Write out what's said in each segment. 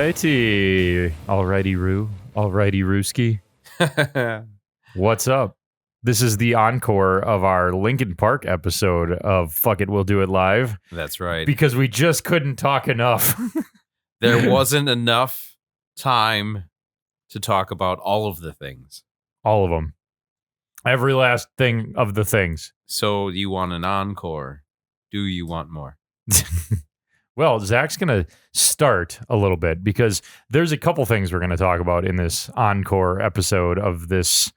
Alrighty, Roo. Alrighty, Rooski. What's up? This is the encore of our Linkin Park episode of Fuck It, We'll Do It Live. That's right. Because we just couldn't talk enough. There wasn't enough time to talk about all of the things. All of them. Every last thing of the things. So you want an encore? Do you want more? Well, Zach's going to start a little bit because there's a couple things we're going to talk about in this encore episode of this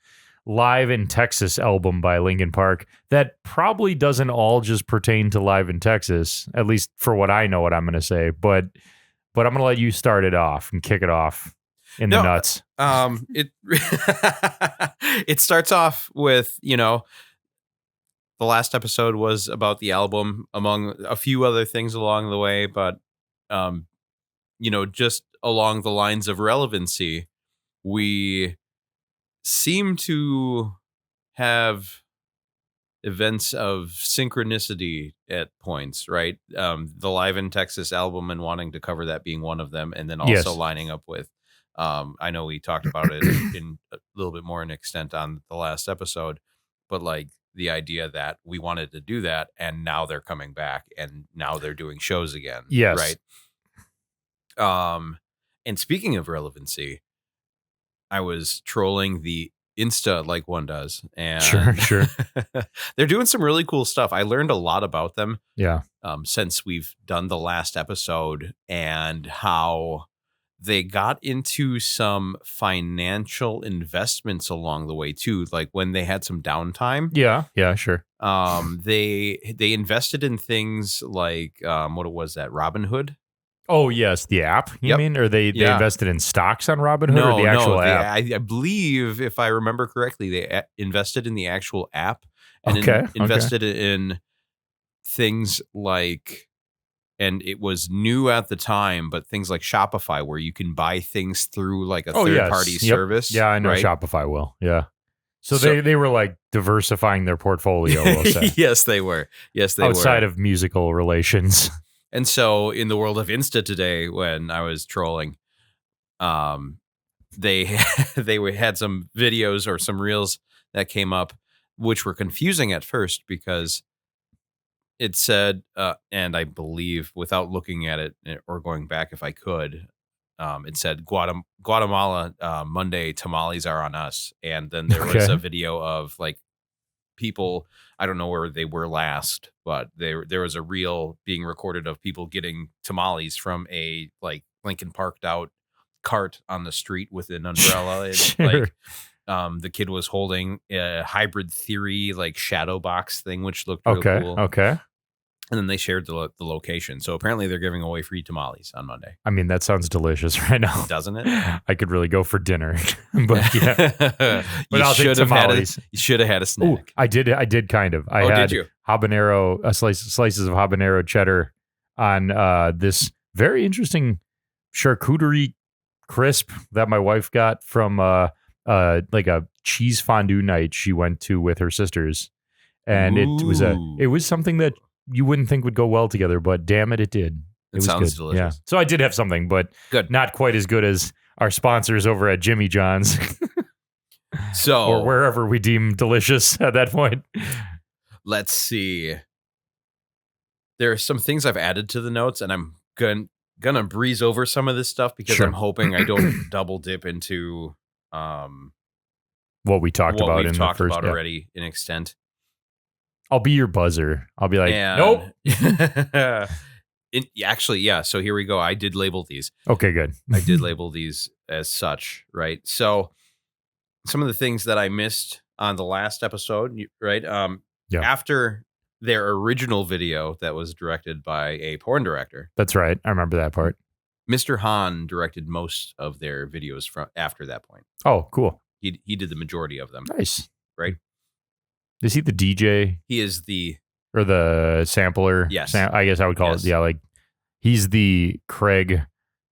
Live in Texas album by Linkin Park that probably doesn't all just pertain to Live in Texas, at least for what I know what I'm going to say. But I'm going to let you start it off and kick it off in the nuts. It starts off with, the last episode was about the album, among a few other things along the way, but, just along the lines of relevancy, we seem to have events of synchronicity at points, right? The Live in Texas album and wanting to cover that being one of them, and then also lining up with, I know we talked about it in a little bit more in extent on the last episode, but like, the idea that we wanted to do that and now they're coming back and now they're doing shows again. Yes. Right. And speaking of relevancy, I was trolling the Insta like one does. And Sure. They're doing some really cool stuff. I learned a lot about them. Yeah. Since we've done the last episode and how they got into some financial investments along the way too. Like when they had some downtime. Yeah, sure. They invested in things like what was that? Robinhood? Oh yes, the app. You mean, or they invested in stocks on Robinhood or the actual app? I believe, if I remember correctly, they invested in the actual app and invested in things like. And it was new at the time, but things like Shopify, where you can buy things through like a third-party service. Yeah, I know Shopify will. Yeah. So they were like diversifying their portfolio, we'll say. Yes, they were. Outside of musical relations. And so in the world of Insta today, when I was trolling, they had some videos or some reels that came up, which were confusing at first because it said, and I believe without looking at it or going back if I could, it said Guatemala Monday tamales are on us. And then there was a video of like people, I don't know where they were last, but there was a reel being recorded of people getting tamales from a like Linkin Parked out cart on the street with an umbrella. And, Sure. Like the kid was holding a Hybrid Theory like shadow box thing, which looked real cool. Okay. And then they shared the location. So apparently they're giving away free tamales on Monday. I mean, that sounds delicious right now. Doesn't it? I could really go for dinner. But yeah. But I'll take tamales. You should have had a snack. Ooh, I did kind of. I had did you? Habanero, slices of habanero cheddar on this very interesting charcuterie crisp that my wife got from like a cheese fondue night she went to with her sisters. And it was something that you wouldn't think would go well together, but damn it, it did. It sounds delicious. Yeah. So I did have something, but not quite as good as our sponsors over at Jimmy John's. Or wherever we deem delicious at that point. Let's see. There are some things I've added to the notes, and I'm gonna breeze over some of this stuff because I'm hoping I don't double dip into what we talked about in the first already in extent. I'll be your buzzer. I'll be like, nope. Actually, yeah. So here we go. I did label these. Okay, good. I did label these as such, right? So some of the things that I missed on the last episode, right? After their original video that was directed by a porn director. That's right. I remember that part. Mr. Hahn directed most of their videos from after that point. Oh, cool. He did the majority of them. Nice. Right? Is he the DJ? He is or the sampler? Yes. I guess I would call it. Yeah, like he's the Craig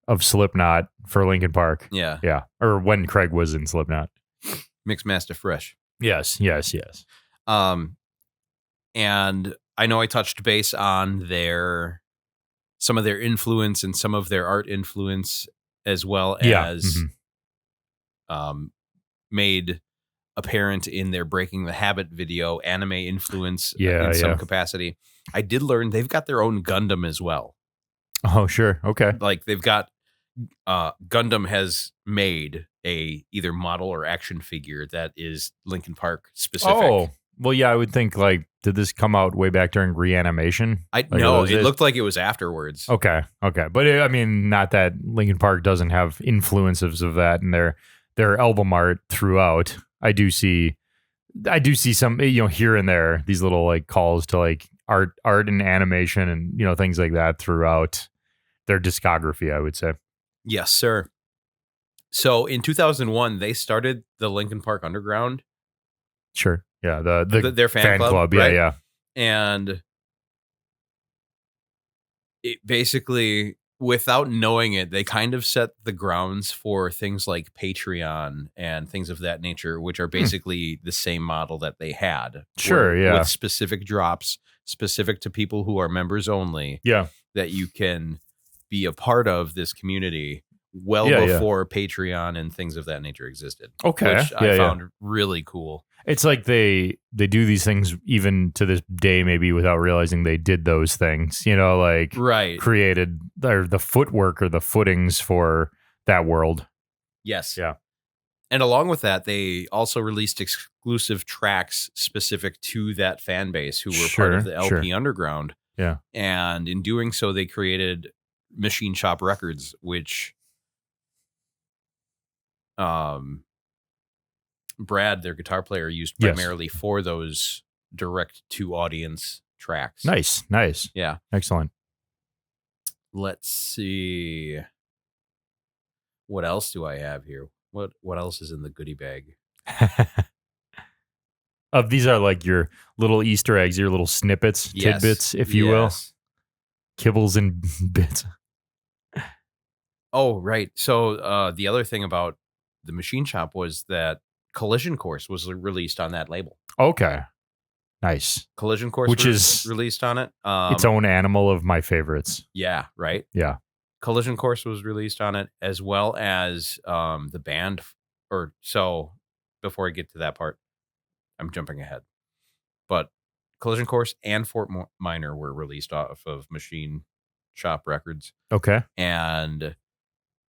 of Slipknot for Linkin Park. Yeah. Yeah. Or when Craig was in Slipknot. Mixmaster Fresh. Yes. And I know I touched base on some of their influence and some of their art influence as well Yeah. as made apparent in their Breaking the Habit video, anime influence in some capacity. I did learn they've got their own Gundam as well. Oh, sure. Okay. Like they've got Gundam has made a either model or action figure that is Linkin Park specific. Oh, well, yeah, I would think like, did this come out way back during Reanimation? No, it looked like it was afterwards. Okay. But I mean, not that Linkin Park doesn't have influences of that in their album art throughout. I do see some, here and there, these little like calls to like art and animation and, things like that throughout their discography, I would say. Yes, sir. So in 2001, they started the Linkin Park Underground. Sure. Yeah. Their fan club. Yeah. Right? Yeah. And it basically, without knowing it, they kind of set the grounds for things like Patreon and things of that nature, which are basically the same model that they had. Sure, yeah. With specific drops, specific to people who are members only. Yeah. That you can be a part of this community before Patreon and things of that nature existed. Okay. Which I found really cool. It's like they do these things even to this day, maybe without realizing they did those things, like created the footwork or the footings for that world. Yes. Yeah. And along with that, they also released exclusive tracks specific to that fan base who were part of the LP Underground. Yeah. And in doing so, they created Machine Shop Records, which Brad, their guitar player, used primarily for those direct to audience tracks. Nice. Yeah. Excellent. Let's see. What else do I have here? What else is in the goodie bag? These are like your little Easter eggs, your little snippets, tidbits, if you will. Kibbles and bits. Oh, right. So the other thing about the Machine Shop was that Collision Course was released on that label. Okay. Nice. Collision Course which is released on it. Its own animal of my favorites. Yeah, right? Yeah. Collision Course was released on it, as well as the band. So before I get to that part, I'm jumping ahead. But Collision Course and Fort Minor were released off of Machine Shop Records. Okay. And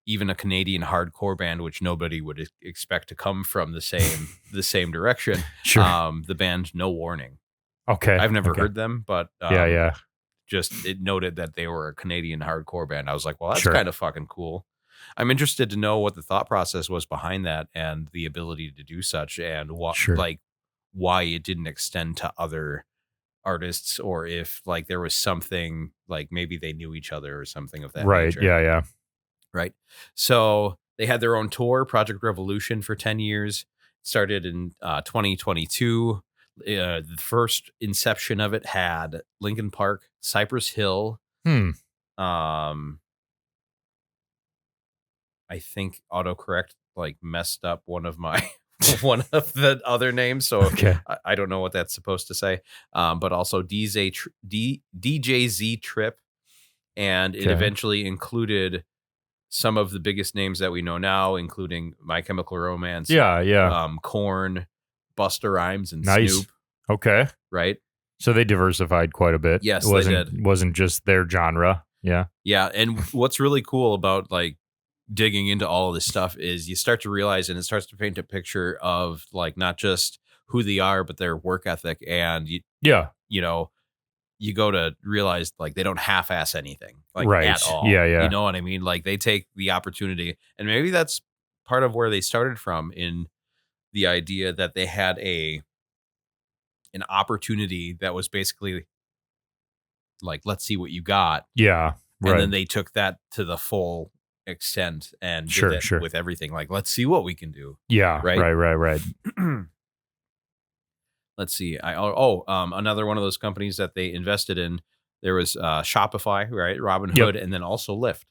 even a Canadian hardcore band, which nobody would expect to come from the same direction. Sure. The band No Warning. Okay. I've never heard them, but yeah. Just it noted that they were a Canadian hardcore band. I was like, well, that's kind of fucking cool. I'm interested to know what the thought process was behind that and the ability to do such, and why it didn't extend to other artists, or if like there was something like maybe they knew each other or something of that nature. Yeah. Right. So they had their own tour, Project Revolution, for 10 years. Started in 2022. The first inception of it had Linkin Park, Cypress Hill. I think autocorrect like messed up one of the other names. So I don't know what that's supposed to say. But also DJZ Trip. And it eventually included some of the biggest names that we know now, including My Chemical Romance. Korn, Busta Rhymes, and Snoop. Okay. Right. So they diversified quite a bit. Yes, they did. Wasn't just their genre. Yeah. Yeah. And what's really cool about like digging into all of this stuff is you start to realize, and it starts to paint a picture of like not just who they are, but their work ethic. And you go to realize like they don't half-ass anything at all. Yeah. You know what I mean? Like they take the opportunity, and maybe that's part of where they started from, in the idea that they had an opportunity that was basically like, let's see what you got. Yeah. Right. And then they took that to the full extent and did it with everything. Like, let's see what we can do. Yeah. Right. Let's see. Another one of those companies that they invested in, there was Shopify, right? Robinhood, and then also Lyft.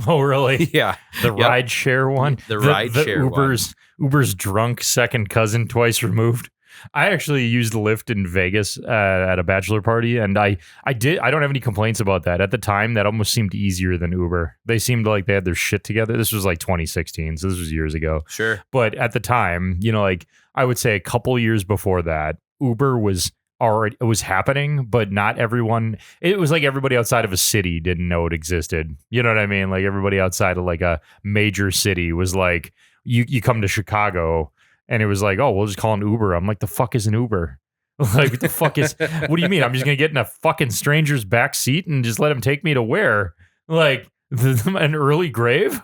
Oh, really? Yeah. The ride share one? The ride share Uber's drunk second cousin twice removed? I actually used Lyft in Vegas at a bachelor party, and I don't have any complaints about that. At the time, that almost seemed easier than Uber. They seemed like they had their shit together. This was like 2016, so this was years ago. Sure. But at the time, like I would say a couple years before that, Uber was already, it was happening, but not everyone. It was like everybody outside of a city didn't know it existed. You know what I mean? Like everybody outside of like a major city was like, you come to Chicago. And it was like, oh, we'll just call an Uber. I'm like, the fuck is an Uber? Like, what the fuck is, what do you mean? I'm just going to get in a fucking stranger's back seat and just let him take me to where? Like, an early grave?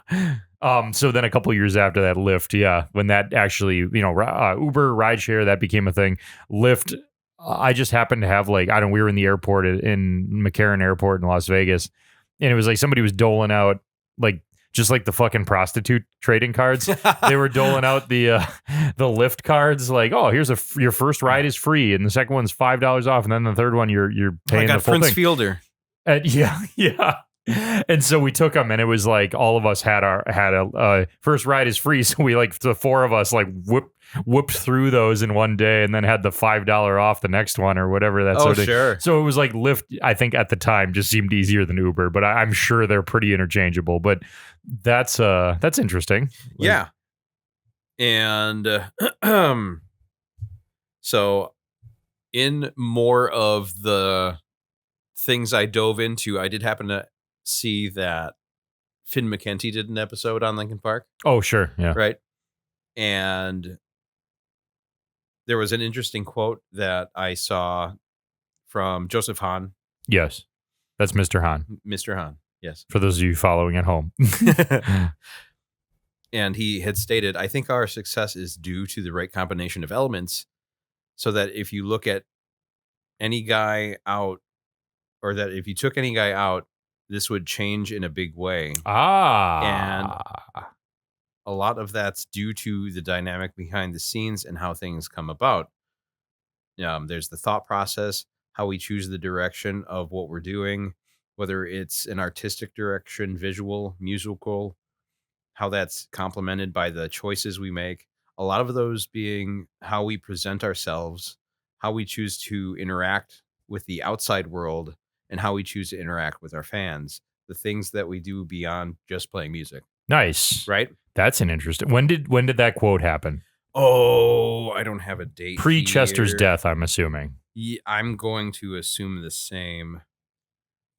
So then a couple of years after that, Lyft, yeah, when that actually, Uber, rideshare, that became a thing. Lyft, I just happened to have we were in the airport in McCarran Airport in Las Vegas. And it was like somebody was doling out, just like the fucking prostitute trading cards. They were doling out the Lyft cards, like, oh, here's your first ride is free, and the second one's $5 off, and then the third one you're paying the full Prince thing. Fielder. And yeah. And so we took them, and it was like all of us had a first ride is free. So we the four of us whooped through those in one day, and then had the $5 off the next one or whatever. That's sure. So it was like Lyft, I think at the time just seemed easier than Uber, but I'm sure they're pretty interchangeable. But that's interesting. Yeah. And so in more of the things I dove into, I did happen to see that Finn McKenty did an episode on Linkin Park. Oh, sure. Yeah. Right. And there was an interesting quote that I saw from Joseph Hahn. Yes. That's Mr. Hahn. Mr. Hahn. Yes. For those of you following at home. And he had stated, I think our success is due to the right combination of elements, so that if you look at any guy out, or that if you took any guy out, this would change in a big way. And a lot of that's due to the dynamic behind the scenes and how things come about. There's the thought process, how we choose the direction of what we're doing, whether it's an artistic direction, visual, musical, how that's complemented by the choices we make. A lot of those being how we present ourselves, how we choose to interact with the outside world, and how we choose to interact with our fans. The things that we do beyond just playing music. Nice. Right? That's an interesting. When did that quote happen? Oh, I don't have a date. Pre-Chester's death, I'm assuming. Yeah, I'm going to assume the same.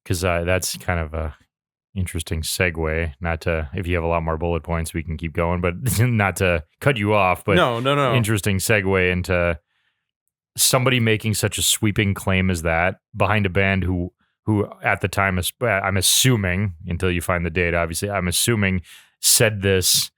Because that's kind of a interesting segue. Not to, if you have a lot more bullet points, we can keep going, but not to cut you off. But no. Interesting segue into somebody making such a sweeping claim as that behind a band who at the time, I'm assuming, until you find the date, obviously, I'm assuming said this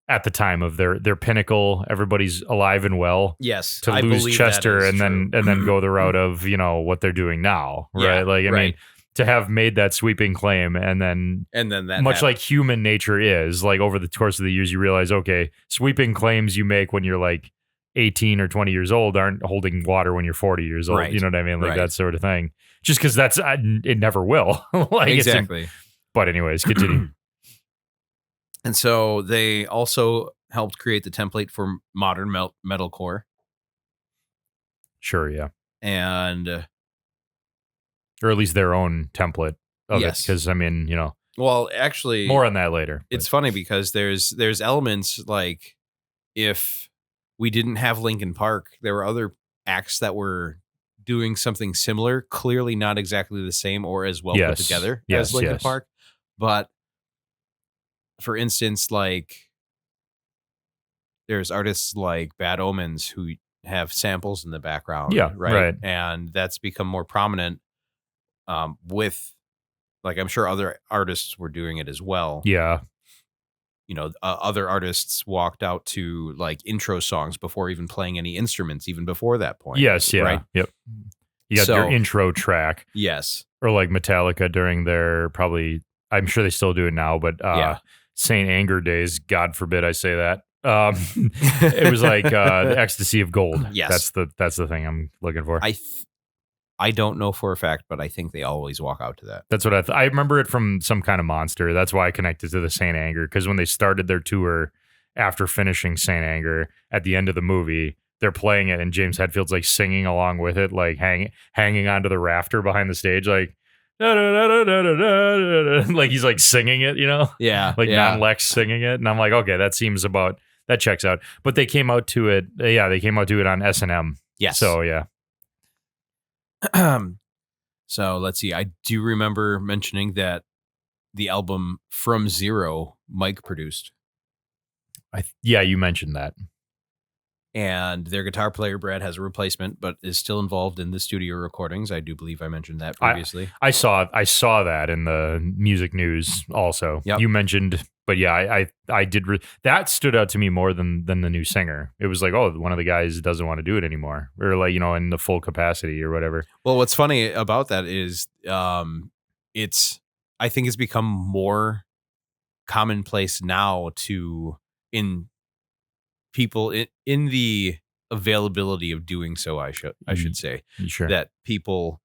at the time of their pinnacle. Everybody's alive and well. Yes, to lose Chester and then go the route of what they're doing now, right? I mean, to have made that sweeping claim and then that much happened. like human nature is, over the course of the years, you realize, okay, sweeping claims you make when you're 18 or 20 years old aren't holding water when you're 40 years old. Right. You know what I mean? That sort of thing. Just because that's it never will. Exactly. But anyways, continue. And so they also helped create the template for modern metalcore. Sure, yeah. And or at least their own template of it. Yes. Because, I mean, well, actually, more on that later. It's funny because there's elements like, if we didn't have Linkin Park, there were other acts that were doing something similar, clearly not exactly the same or as well put together as Linkin Park. But for instance, there's artists like Bad Omens who have samples in the background. Yeah, right. And that's become more prominent with, I'm sure other artists were doing it as well. Yeah. Other artists walked out to intro songs before even playing any instruments, even before that point. Yes, yeah. Right? Yep. You got their intro track. Yes. Or Metallica during their, probably, I'm sure they still do it now, but Saint Anger days, God forbid I say that. It was the Ecstasy of Gold. Yes. That's the thing I'm looking for. I don't know for a fact, but I think they always walk out to that. That's what I remember it from Some Kind of Monster. That's why I connected to the Saint Anger, because when they started their tour after finishing Saint Anger, at the end of the movie, they're playing it and James Hetfield's like singing along with it, like hanging onto the rafter behind the stage, like like he's like singing it, Yeah. like yeah. non-Lex singing it, and I'm like, okay, that checks out. But they came out to it, they came out to it on S&M. Yes. So yeah. So let's see. I do remember mentioning that the album From Zero, Mike produced. You mentioned that. And their guitar player, Brad, has a replacement, but is still involved in the studio recordings. I do believe I mentioned that previously. I saw that in the music news also. Yep. You mentioned, but yeah, I did. That stood out to me more than the new singer. It was like, oh, one of the guys doesn't want to do it anymore, or like, in the full capacity or whatever. Well, what's funny about that is I think it's become more commonplace now in people in the availability of doing so. I should say Sure. that people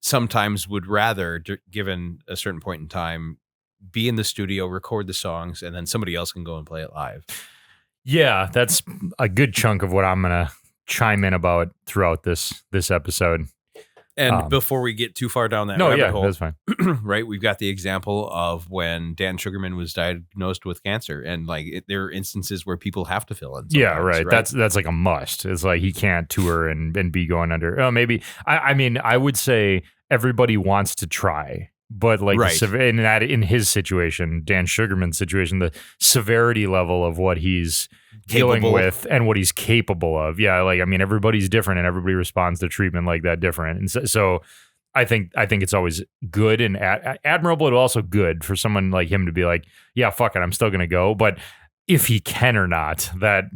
sometimes would rather, given a certain point in time, be in the studio, record the songs, and then somebody else can go and play it live. Yeah, that's a good chunk of what I'm gonna chime in about throughout this episode. And before we get too far down that rabbit hole, that's fine. Right? We've got the example of when Dan Sugarman was diagnosed with cancer, and like there are instances where people have to fill in. Yeah, right. That's like a must. It's like he can't tour and be going under. Oh, maybe. I mean, I would say everybody wants to try, but like in his situation, Dan Sugarman's situation, the severity level of what he's dealing with and what he's capable of. Yeah, like I mean, everybody's different and everybody responds to treatment like that different. And so I think it's always good and admirable, but also good for someone like him to be like, yeah, fuck it, I'm still gonna go. But if he can or not, that's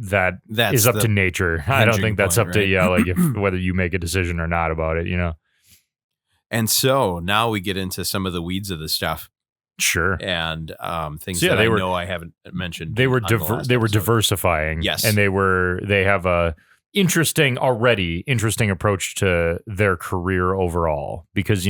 is up to nature. I don't think that's up to like if whether you make a decision or not about it, And so now we get into some of the weeds of the stuff. Sure. And things that I know I haven't mentioned. They were diversifying. Yes. And they have a interesting approach to their career overall, because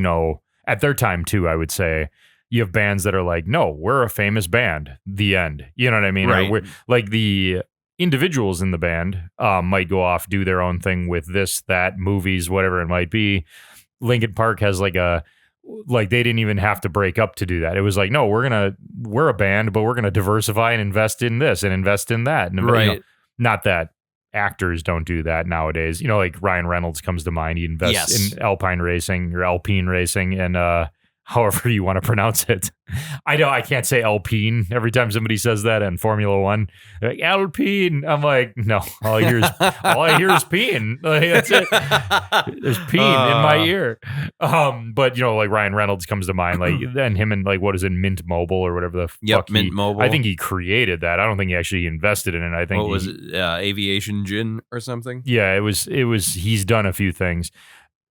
at their time too, I would say you have bands that are like, no, we're a famous band, the end, you know what I mean? Right. Or like the individuals in the band might go off, do their own thing with this, that, movies, whatever it might be. Linkin Park has like they didn't even have to break up to do that. It was like, no, we're a band, but we're gonna diversify and invest in this and invest in that. And right. Not that actors don't do that nowadays. Like Ryan Reynolds comes to mind. He invests in Alpine racing and however you want to pronounce it. I know I can't say Alpine every time somebody says that in Formula One. Like, Alpine. I'm like, no, all I hear is peen. Like, that's it. There's peen in my ear. But like Ryan Reynolds comes to mind, like, and him and like, what is it, Mint Mobile or whatever the fuck. Mint Mobile. I think he created that. I don't think he actually invested in it. I think what was it, Aviation Gin or something? Yeah, it was. He's done a few things.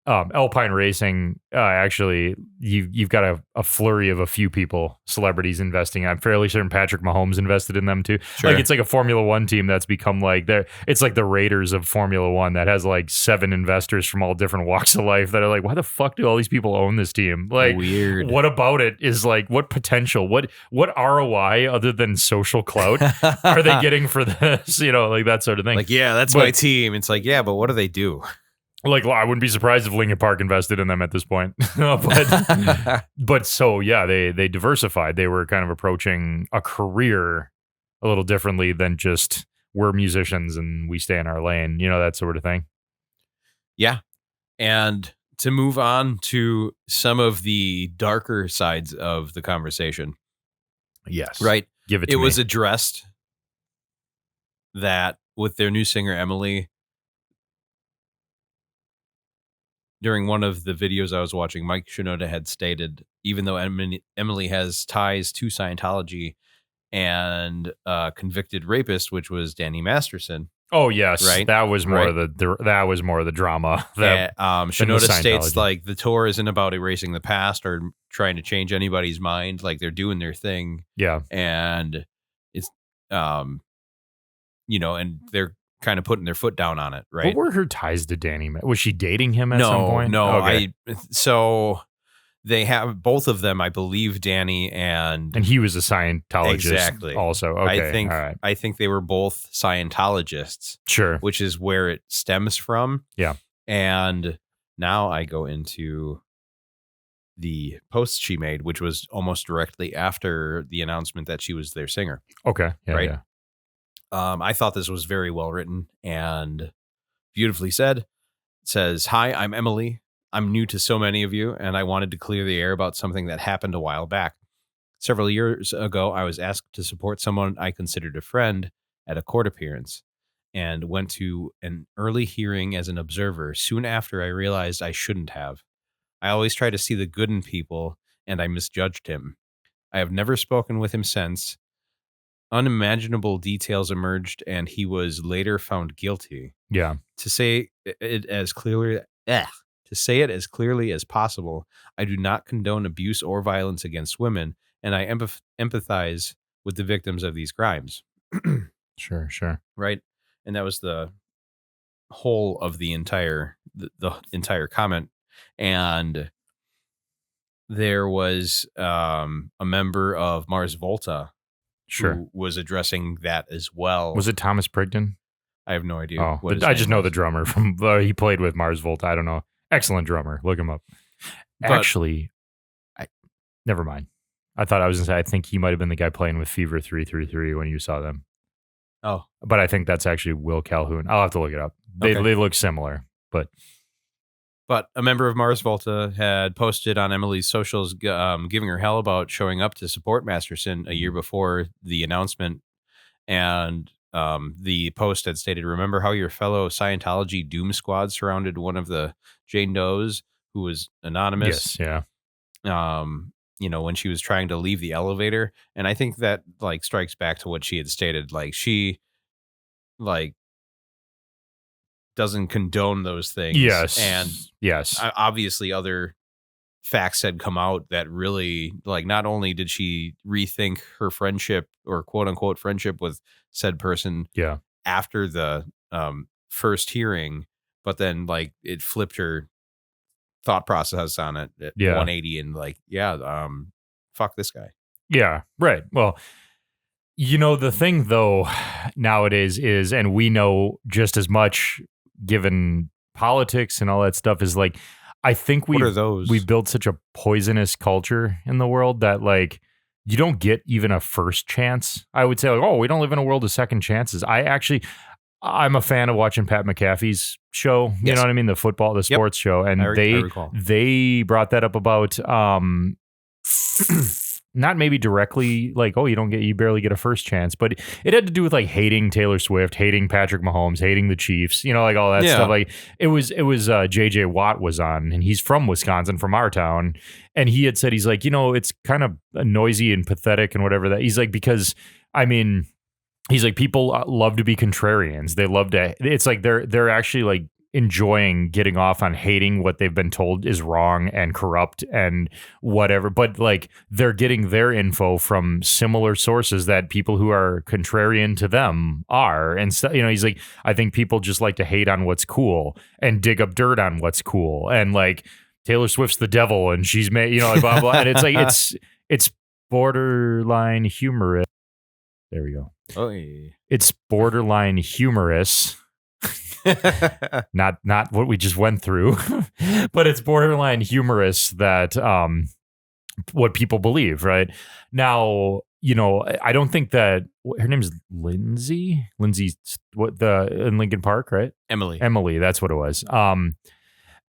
Alpine racing, actually, you've got a flurry of a few people, celebrities investing. I'm fairly certain Patrick Mahomes invested in them too. Sure. Like it's like a Formula One team that's become like it's like the Raiders of Formula One that has like 7 investors from all different walks of life that are like, why the fuck do all these people own this team? Like, weird. What about it is like, what potential, what ROI other than social clout are they getting for this? Like that sort of thing. Like, yeah, that's my team. It's like, yeah, but what do they do? Like, I wouldn't be surprised if Linkin Park invested in them at this point. but so, yeah, they diversified. They were kind of approaching a career a little differently than just we're musicians and we stay in our lane, that sort of thing. Yeah. And to move on to some of the darker sides of the conversation. Yes. Right. Give it to me. It was addressed that with their new singer, Emily, during one of the videos I was watching, Mike Shinoda had stated, even though Emily has ties to Scientology and convicted rapist, which was Danny Masterson. Oh yes, right. That was more of the drama. Shinoda states like the tour isn't about erasing the past or trying to change anybody's mind. Like they're doing their thing. Yeah, and it's and they're kind of putting their foot down on it, right? What were her ties to Danny? Was she dating him at some point? No. Okay. So they have both of them, I believe, Danny and he was a Scientologist. Exactly. Also, okay, all right. I think they were both Scientologists. Sure. Which is where it stems from. Yeah. And now I go into the post she made, which was almost directly after the announcement that she was their singer. Okay. Yeah. Right? Yeah. I thought this was very well written and beautifully said. It says, "Hi, I'm Emily. I'm new to so many of you, and I wanted to clear the air about something that happened a while back. Several years ago, I was asked to support someone I considered a friend at a court appearance and went to an early hearing as an observer. Soon after, I realized I shouldn't have. I always try to see the good in people, and I misjudged him. I have never spoken with him since. Unimaginable details emerged, and he was later found guilty. Yeah. To say it as clearly as possible, I do not condone abuse or violence against women, and I empathize with the victims of these crimes." Sure. Right? And that was the whole of the entire comment. And there was a member of Mars Volta who was addressing that as well. Was it Thomas Prigden? I have no idea. Oh, I just know the drummer from he played with Mars Volta. I don't know. Excellent drummer. Look him up. Actually, never mind. I thought I was going to say, I think he might have been the guy playing with Fever 333 when you saw them. Oh. But I think that's actually Will Calhoun. I'll have to look it up. They look similar, but a member of Mars Volta had posted on Emily's socials giving her hell about showing up to support Masterson a year before the announcement. And the post had stated, "Remember how your fellow Scientology Doom Squad surrounded one of the Jane Does who was anonymous?" Yes, yeah. When she was trying to leave the elevator. And I think that strikes back to what she had stated. She doesn't condone those things. Yes. And yes, obviously other facts had come out that really not only did she rethink her friendship or quote unquote friendship with said person after the first hearing, but then it flipped her thought process on it at 180 and fuck this guy. Yeah, right. Well, the thing though nowadays is, and we know just as much given politics and all that stuff, is I think we built such a poisonous culture in the world that you don't get even a first chance. I would say we don't live in a world of second chances. I'm a fan of watching Pat McAfee's show. You know what I mean? The sports show. And they brought that up about not maybe directly you barely get a first chance, but it had to do with hating Taylor Swift, hating Patrick Mahomes, hating the Chiefs, all that stuff. It was JJ Watt was on, and he's from Wisconsin, from our town. And he had said, he's it's kind of noisy and pathetic and whatever that he's because he's people love to be contrarians. They love to, it's they're actually enjoying getting off on hating what they've been told is wrong and corrupt and whatever. But they're getting their info from similar sources that people who are contrarian to them are. And so, he's I think people just like to hate on what's cool and dig up dirt on what's cool. And Taylor Swift's the devil and she's made, blah, blah. And it's borderline humorous. There we go. Oh, yeah. It's borderline humorous. not what we just went through, but it's borderline humorous that what people believe right now. I don't think that her name's Lindsay, in Linkin Park, right? Emily, that's what it was.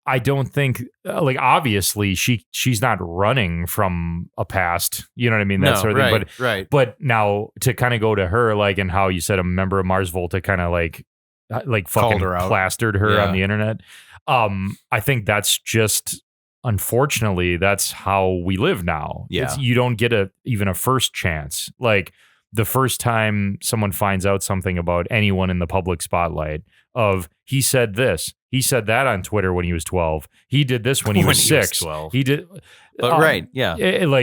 I don't think obviously she's not running from a past, you know what I mean? That sort of thing. Right. But now to kind of go to her, and how you said a member of Mars Volta kind of fucking plastered her on the internet. I think that's just, unfortunately, that's how we live now. Yeah. You don't get even a first chance. The first time someone finds out something about anyone in the public spotlight of, he said this, he said that on Twitter when he was 12. He did this when he was 6. He did. But right. Yeah.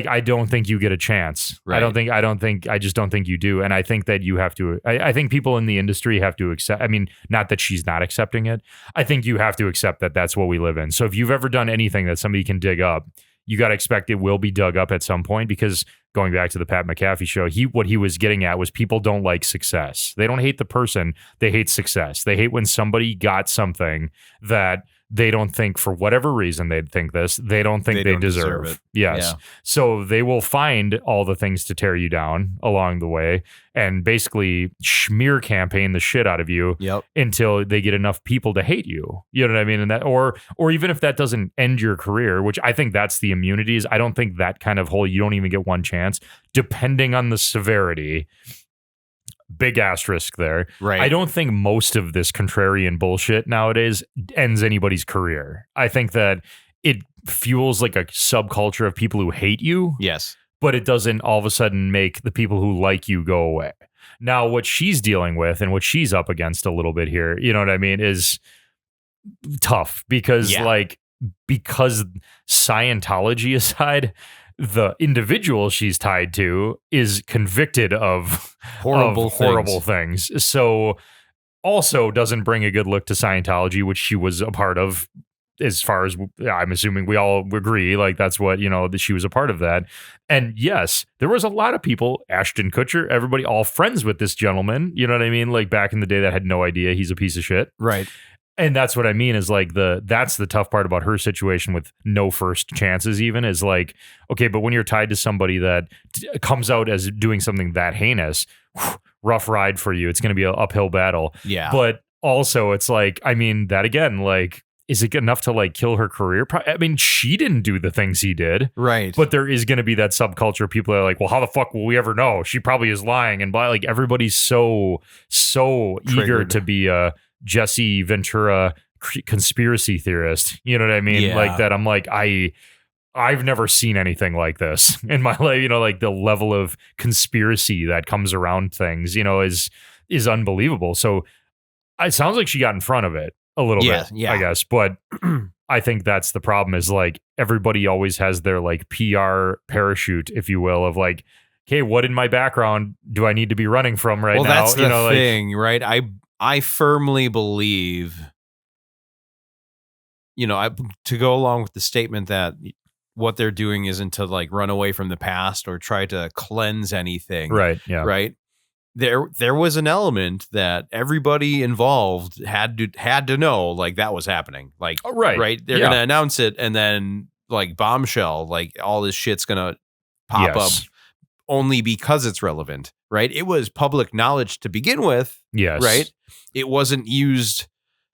I don't think you get a chance. Right. I just don't think you do. And I think that you have to, I think people in the industry have to accept, not that she's not accepting it. I think you have to accept that that's what we live in. So if you've ever done anything that somebody can dig up, you got to expect it will be dug up at some point, because going back to the Pat McAfee show, what he was getting at was people don't like success. They don't hate the person. They hate success. They hate when somebody got something that they don't think, for whatever reason they'd think this, they don't think they deserve it. Yes. Yeah. So they will find all the things to tear you down along the way and basically smear campaign the shit out of you until they get enough people to hate you. You know what I mean? And that, or even if that doesn't end your career, which I think that's the immunities. I don't think that kind of whole, you don't even get one chance, depending on the severity. Big asterisk there. Right. I don't think most of this contrarian bullshit nowadays ends anybody's career. I think that it fuels like a subculture of people who hate you. Yes. But it doesn't all of a sudden make the people who like you go away. Now, what she's dealing with and what she's up against a little bit here, you know what I mean, is tough because because Scientology aside, the individual she's tied to is convicted of horrible things. So also doesn't bring a good look to Scientology, which she was a part of, as far as I'm assuming we all agree, like that's what, that she was a part of that. And yes, there was a lot of people, Ashton Kutcher, everybody, all friends with this gentleman, you know what I mean? Like back in the day that had no idea he's a piece of shit. Right. And that's what I mean is like that's the tough part about her situation with no first chances even is like, okay, but when you're tied to somebody that comes out as doing something that heinous, rough ride for you. It's going to be an uphill battle. Yeah. But also it's like, I mean, that again, like, is it enough to like kill her career? I mean, she didn't do the things he did. Right. But there is going to be that subculture of people that are like, well, how the fuck will we ever know? She probably is lying. And like everybody's so eager to be a Jesse Ventura conspiracy theorist. You know what I mean? Yeah. Like that. I'm like, I've never seen anything like this in my life. Like the level of conspiracy that comes around things, is unbelievable. So it sounds like she got in front of it a little bit, I guess. But I think that's the problem is like everybody always has their like PR parachute, if you will, of like, okay, what in my background do I need to be running from right now? Well, that's the thing, right? I firmly believe, to go along with the statement that what they're doing isn't to like run away from the past or try to cleanse anything. Right. Yeah. Right. There was an element that everybody involved had to know, like that was happening. Like, right. They're going to announce it. And then like bombshell, like all this shit's going to pop up only because it's relevant. Right. It was public knowledge to begin with. Yes. Right. It wasn't used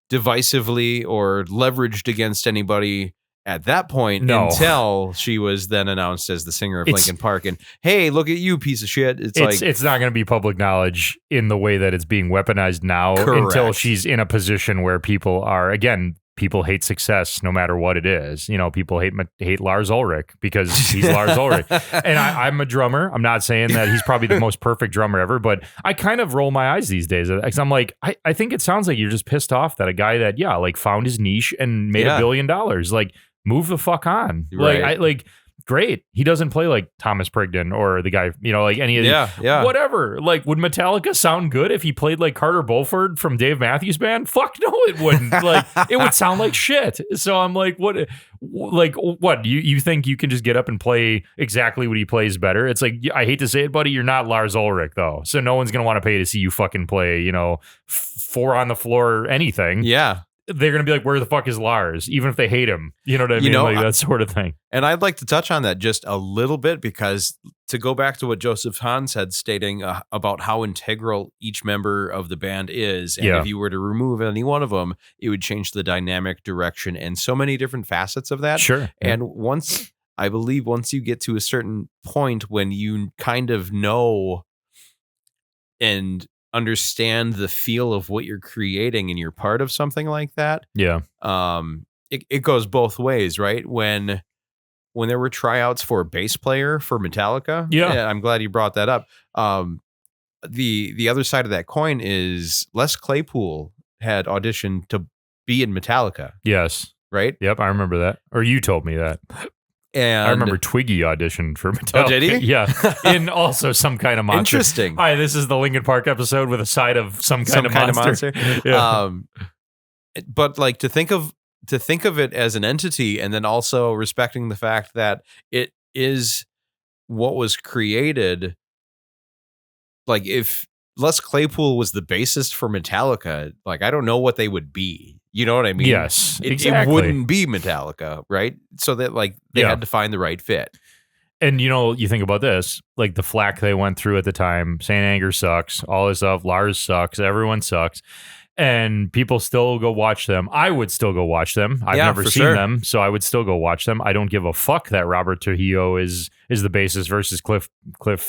divisively or leveraged against anybody at that point until she was then announced as the singer of Linkin Park. And hey, look at you, piece of shit. It's not going to be public knowledge in the way that it's being weaponized now. Correct. Until she's in a position where people are, again, people hate success no matter what it is. People hate Lars Ulrich because he's Lars Ulrich. And I'm a drummer. I'm not saying that he's probably the most perfect drummer ever, but I kind of roll my eyes these days because I'm like, I think it sounds like you're just pissed off that a guy that, like found his niche and made $1 billion. Like, move the fuck on. Right. Like, great. He doesn't play like Thomas Prigden or the guy, like any of the whatever. Like, would Metallica sound good if he played like Carter Bulford from Dave Matthews Band? Fuck no, it wouldn't. Like, it would sound like shit. So I'm like, what? You think you can just get up and play exactly what he plays better? It's like, I hate to say it, buddy, you're not Lars Ulrich though. So no one's gonna want to pay to see you fucking play, 4 on the floor anything. Yeah. They're going to be like, where the fuck is Lars? Even if they hate him. You know what I mean? Like that sort of thing. And I'd like to touch on that just a little bit because to go back to what Joseph Hahn said, stating about how integral each member of the band is. And if you were to remove any one of them, it would change the dynamic direction and so many different facets of that. Sure. And once you get to a certain point when you kind of know and understand the feel of what you're creating and you're part of something like that. Yeah. It goes both ways, right? When there were tryouts for a bass player for Metallica. Yeah. I'm glad you brought that up. The other side of that coin is Les Claypool had auditioned to be in Metallica. Yes. Right? Yep. I remember that. Or you told me that. And I remember Twiggy auditioned for Metallica. Oh, did he? Yeah. In also some kind of monster. Interesting. Hi, this is the Linkin Park episode with a side of some kind of monster. Yeah. But like to think of to think of it as an entity, and then also respecting the fact that it is what was created. Like if Les Claypool was the bassist for Metallica, like I don't know what they would be. You know what I mean? Yes, It exactly. wouldn't be Metallica, right? So that like they had to find the right fit. And, you think about this, like the flack they went through at the time, Saint Anger sucks, all this stuff, Lars sucks, everyone sucks. And people still go watch them. I would still go watch them. I've never seen them, so I would still go watch them. I don't give a fuck that Robert Trujillo is the bassist versus Cliff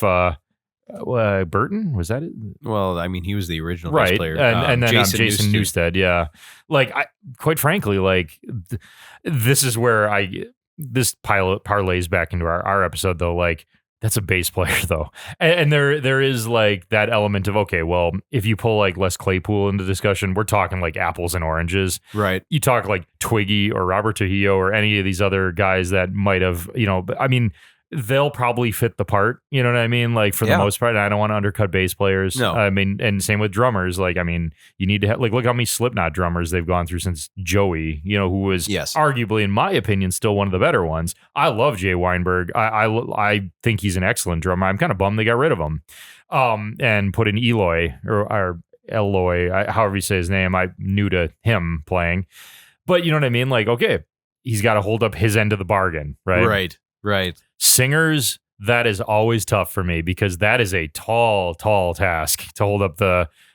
Burton. Was that it? Well, I mean, he was the original bass player. And then Jason Newsted. Yeah. Like, quite frankly, like this is where this parlays back into our episode though. Like, that's a bass player though. And there is like that element of, okay, well, if you pull like Les Claypool into discussion, we're talking like apples and oranges. Right. You talk like Twiggy or Robert Trujillo or any of these other guys that might have, I mean, they'll probably fit the part, you know what I mean? Like for the most part, and I don't want to undercut bass players. No. I mean, and same with drummers. Like, I mean, you need to have, like, look how many Slipknot drummers they've gone through since Joey, who was arguably, in my opinion, still one of the better ones. I love Jay Weinberg. I think he's an excellent drummer. I'm kind of bummed they got rid of him. And put in Eloy or Eloy, however you say his name. I'm new to him playing. But you know what I mean? Like, okay, he's got to hold up his end of the bargain, right? Right. Singers, that is always tough for me because that is a tall task to hold up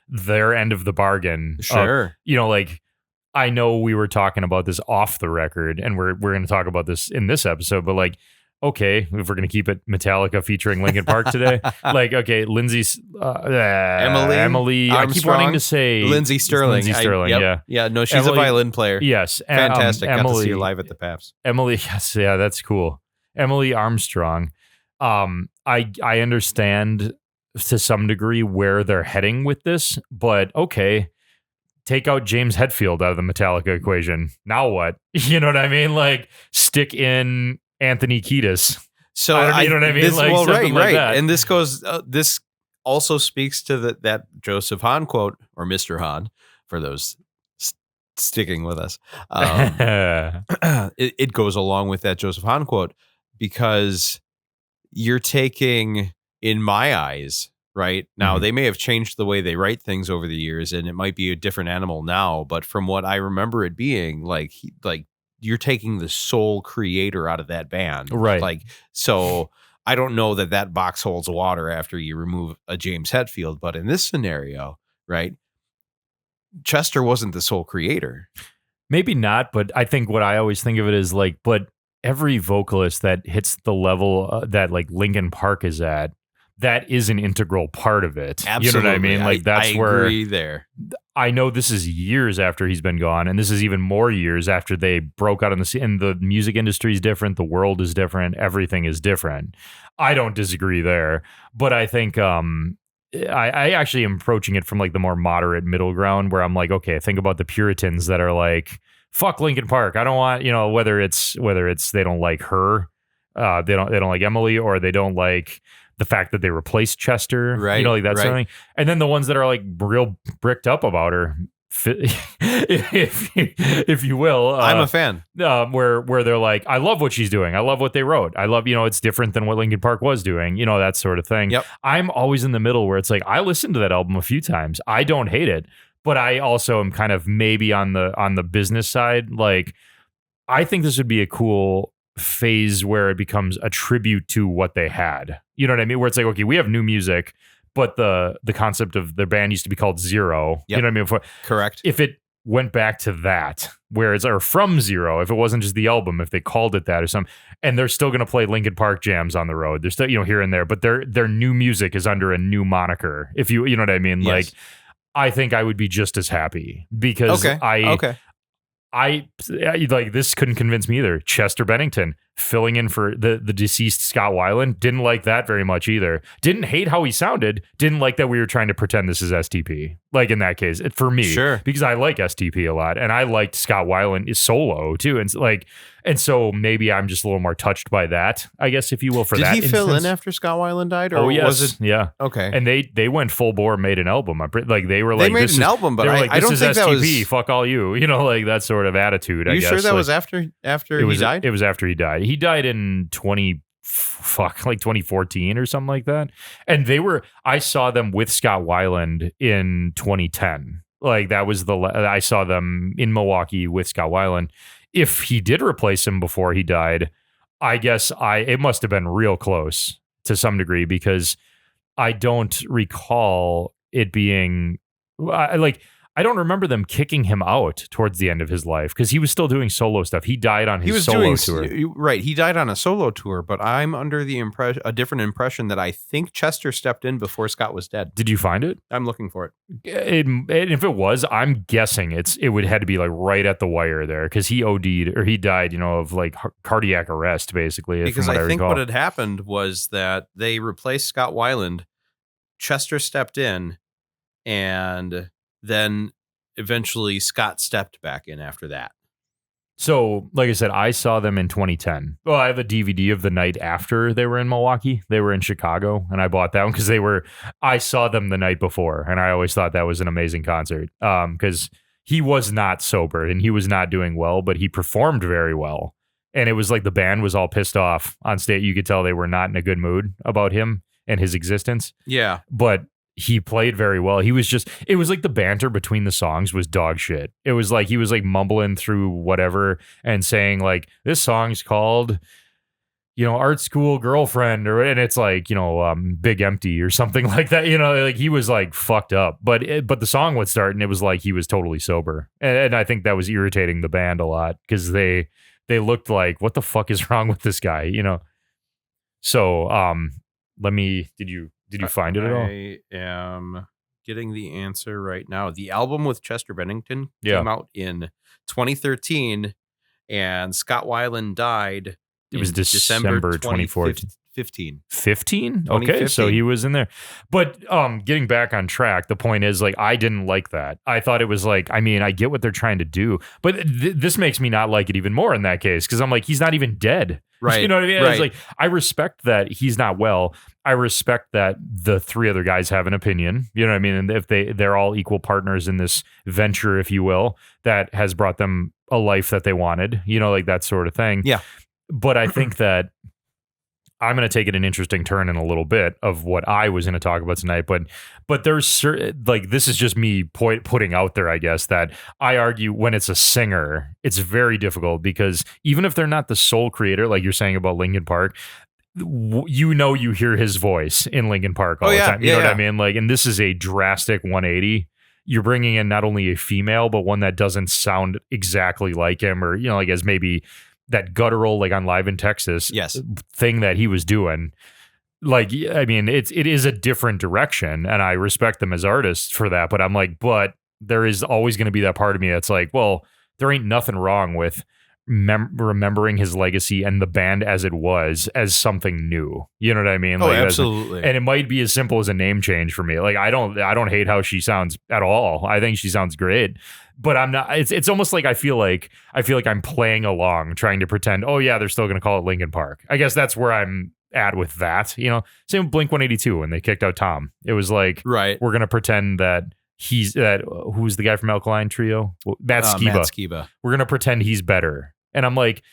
their end of the bargain. Sure. Like I know we were talking about this off the record and we're going to talk about this in this episode, but like, okay, if we're going to keep it Metallica featuring Linkin Park today, like, okay, Lindsay's Emily, Armstrong, I keep wanting to say Lindsay Sterling. Yeah. Yeah, no, she's Emily, a violin player. Yes. Fantastic. Emily, got to see her live at the Paps. Emily, yes, yeah, that's cool. Emily Armstrong. I understand to some degree where they're heading with this, but okay, take out James Hetfield out of the Metallica equation. Now what? You know what I mean? Like stick in Anthony Kiedis. So you know what I mean? This, like, well, right. That. And this goes. This also speaks to that Joseph Hahn quote, or Mr. Hahn, for those sticking with us. It goes along with that Joseph Hahn quote. Because you're taking, in my eyes, right now, they may have changed the way they write things over the years, and it might be a different animal now. But from what I remember it being, like you're taking the sole creator out of that band, right? Like, so I don't know that box holds water after you remove a James Hetfield, but in this scenario, right, Chester wasn't the sole creator. Maybe not, but I think what I always think of it is like, but every vocalist that hits the level that like Linkin Park is at, that is an integral part of it. Absolutely. You know what I mean? Like that's I where agree there. I know this is years after he's been gone, and this is even more years after they broke out in the scene. And the music industry is different, the world is different, everything is different. I don't disagree there, but I think I actually am approaching it from like the more moderate middle ground, where I'm like, okay, think about the Puritans that are like, fuck Linkin Park. I don't want, whether it's they don't like her, they don't like Emily, or they don't like the fact that they replaced Chester, right? Like that sort of thing. And then the ones that are like real bricked up about her, if you will. I'm a fan. Where they're like, I love what she's doing. I love what they wrote. I love, it's different than what Linkin Park was doing, that sort of thing. Yep. I'm always in the middle where it's like, I listened to that album a few times. I don't hate it. But I also am kind of maybe on the business side. Like, I think this would be a cool phase where it becomes a tribute to what they had. You know what I mean? Where it's like, okay, we have new music, but the concept of their band used to be called Zero. Yep. You know what I mean? Correct. If it went back to that, where it's or from Zero, if it wasn't just the album, if they called it that or something, and they're still going to play Linkin Park jams on the road, they're still here and there, but their new music is under a new moniker. If you know what I mean? Yes. Like, I think I would be just as happy because I like this couldn't convince me either. Chester Bennington, filling in for the deceased Scott Weiland. Didn't like that very much either. Didn't hate how he sounded. Didn't like that we were trying to pretend this is STP. Like in that case, for me, Sure. because I like STP a lot, and I liked Scott Weiland solo too, and so maybe I'm just a little more touched by that, I guess, if you will. For Did that, he fill in instance. after Scott Weiland died? Or Oh yes, was it? yeah. Okay. And they went full bore, made an album. Like they were like, They made this an is, album, but they were I, like, I don't this think is that STP. was. Fuck all you, like that sort of attitude. You I guess. sure that like, was after he died? It was after he died. He died in 2014 or something like that. And I saw them with Scott Weiland in 2010. Like that was I saw them in Milwaukee with Scott Weiland. If he did replace him before he died, I guess it must have been real close to some degree, because I don't recall it being I don't remember them kicking him out towards the end of his life, because he was still doing solo stuff. He died on his solo tour. Right. He died on a solo tour, but I'm under a different impression that I think Chester stepped in before Scott was dead. Did you find it? I'm looking for it. If it was, I'm guessing it would had to be like right at the wire there, because he OD'd, or he died, of like cardiac arrest, basically. Because I think recall. what had happened was that they replaced Scott Weiland. Chester stepped in, and then eventually Scott stepped back in after that. So, like I said, I saw them in 2010. Well, I have a DVD of the night after they were in Milwaukee. They were in Chicago, and I bought that one because I saw them the night before, and I always thought that was an amazing concert, because he was not sober and he was not doing well, but he performed very well. And it was like the band was all pissed off on stage. You could tell they were not in a good mood about him and his existence. Yeah. But he played very well. It was like the banter between the songs was dog shit. It was like he was like mumbling through whatever and saying like, this song's called, Art School Girlfriend, and it's like, Big Empty or something like that. Like he was like fucked up, but the song would start and it was like he was totally sober. And I think that was irritating the band a lot, because they looked like, what the fuck is wrong with this guy? So, did you find it at all? I am getting the answer right now. The album with Chester Bennington came out in 2013, and Scott Weiland died. It was December 2014. 15? Okay, so he was in there. But getting back on track, the point is, like, I didn't like that. I thought it was like, I mean, I get what they're trying to do, but this makes me not like it even more in that case, because I'm like, he's not even dead. Right. You know what I mean? Right. It's like, I respect that he's not well. I respect that the three other guys have an opinion. You know what I mean? And if they're all equal partners in this venture, if you will, that has brought them a life that they wanted, like that sort of thing. Yeah. But I think that I'm going to take it an interesting turn in a little bit of what I was going to talk about tonight. But there's like, this is just me putting out there, I guess, that I argue when it's a singer, it's very difficult, because even if they're not the sole creator, like you're saying about Linkin Park, you hear his voice in Linkin Park all the time. You know what I mean? Like, and this is a drastic 180. You're bringing in not only a female, but one that doesn't sound exactly like him, or, like as maybe that guttural, like on Live in Texas thing that he was doing. Like, I mean, it is a different direction, and I respect them as artists for that. But I'm like, but there is always going to be that part of me that's like, well, there ain't nothing wrong with remembering his legacy and the band as it was as something new. You know what I mean? Oh, like, absolutely. And it might be as simple as a name change for me. Like, I don't hate how she sounds at all. I think she sounds great. But I'm not. It's almost like I feel like I'm playing along, trying to pretend. Oh yeah, they're still going to call it Linkin Park. I guess that's where I'm at with that. Same with Blink 182 when they kicked out Tom. It was like, right, we're going to pretend that who's the guy from Alkaline Trio? That's Skiba. Matt Skiba. We're going to pretend he's better. And I'm like,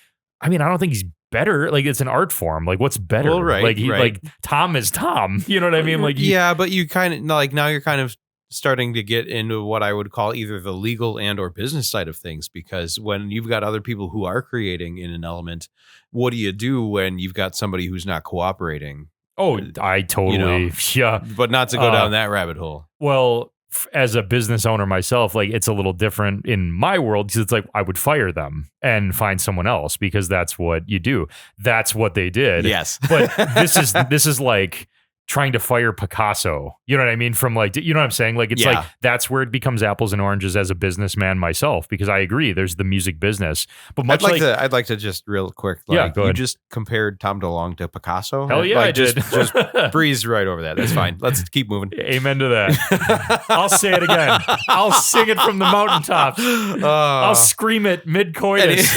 I mean, I don't think he's better. Like, it's an art form. Like, what's better? Well, right, like right. Like Tom is Tom. You know what I mean? Like, yeah, but you kind of like, now you're kind of starting to get into what I would call either the legal and or business side of things, because when you've got other people who are creating in an element, what do you do when you've got somebody who's not cooperating? Oh, I totally, yeah. But not to go down that rabbit hole. Well, as a business owner myself, like, it's a little different in my world, because it's like I would fire them and find someone else, because that's what you do. That's what they did. Yes. But this is like trying to fire Picasso. You know what I mean? From like, you know what I'm saying? Like, it's like, that's where it becomes apples and oranges as a businessman myself, because I agree there's the music business, but much I'd like to just real quick. Like, go you ahead. just compared Tom DeLonge to Picasso. Hell yeah, like, I did. just breeze right over that. That's fine. Let's keep moving. Amen to that. I'll say it again. I'll sing it from the mountaintops. I'll scream it mid-coitus.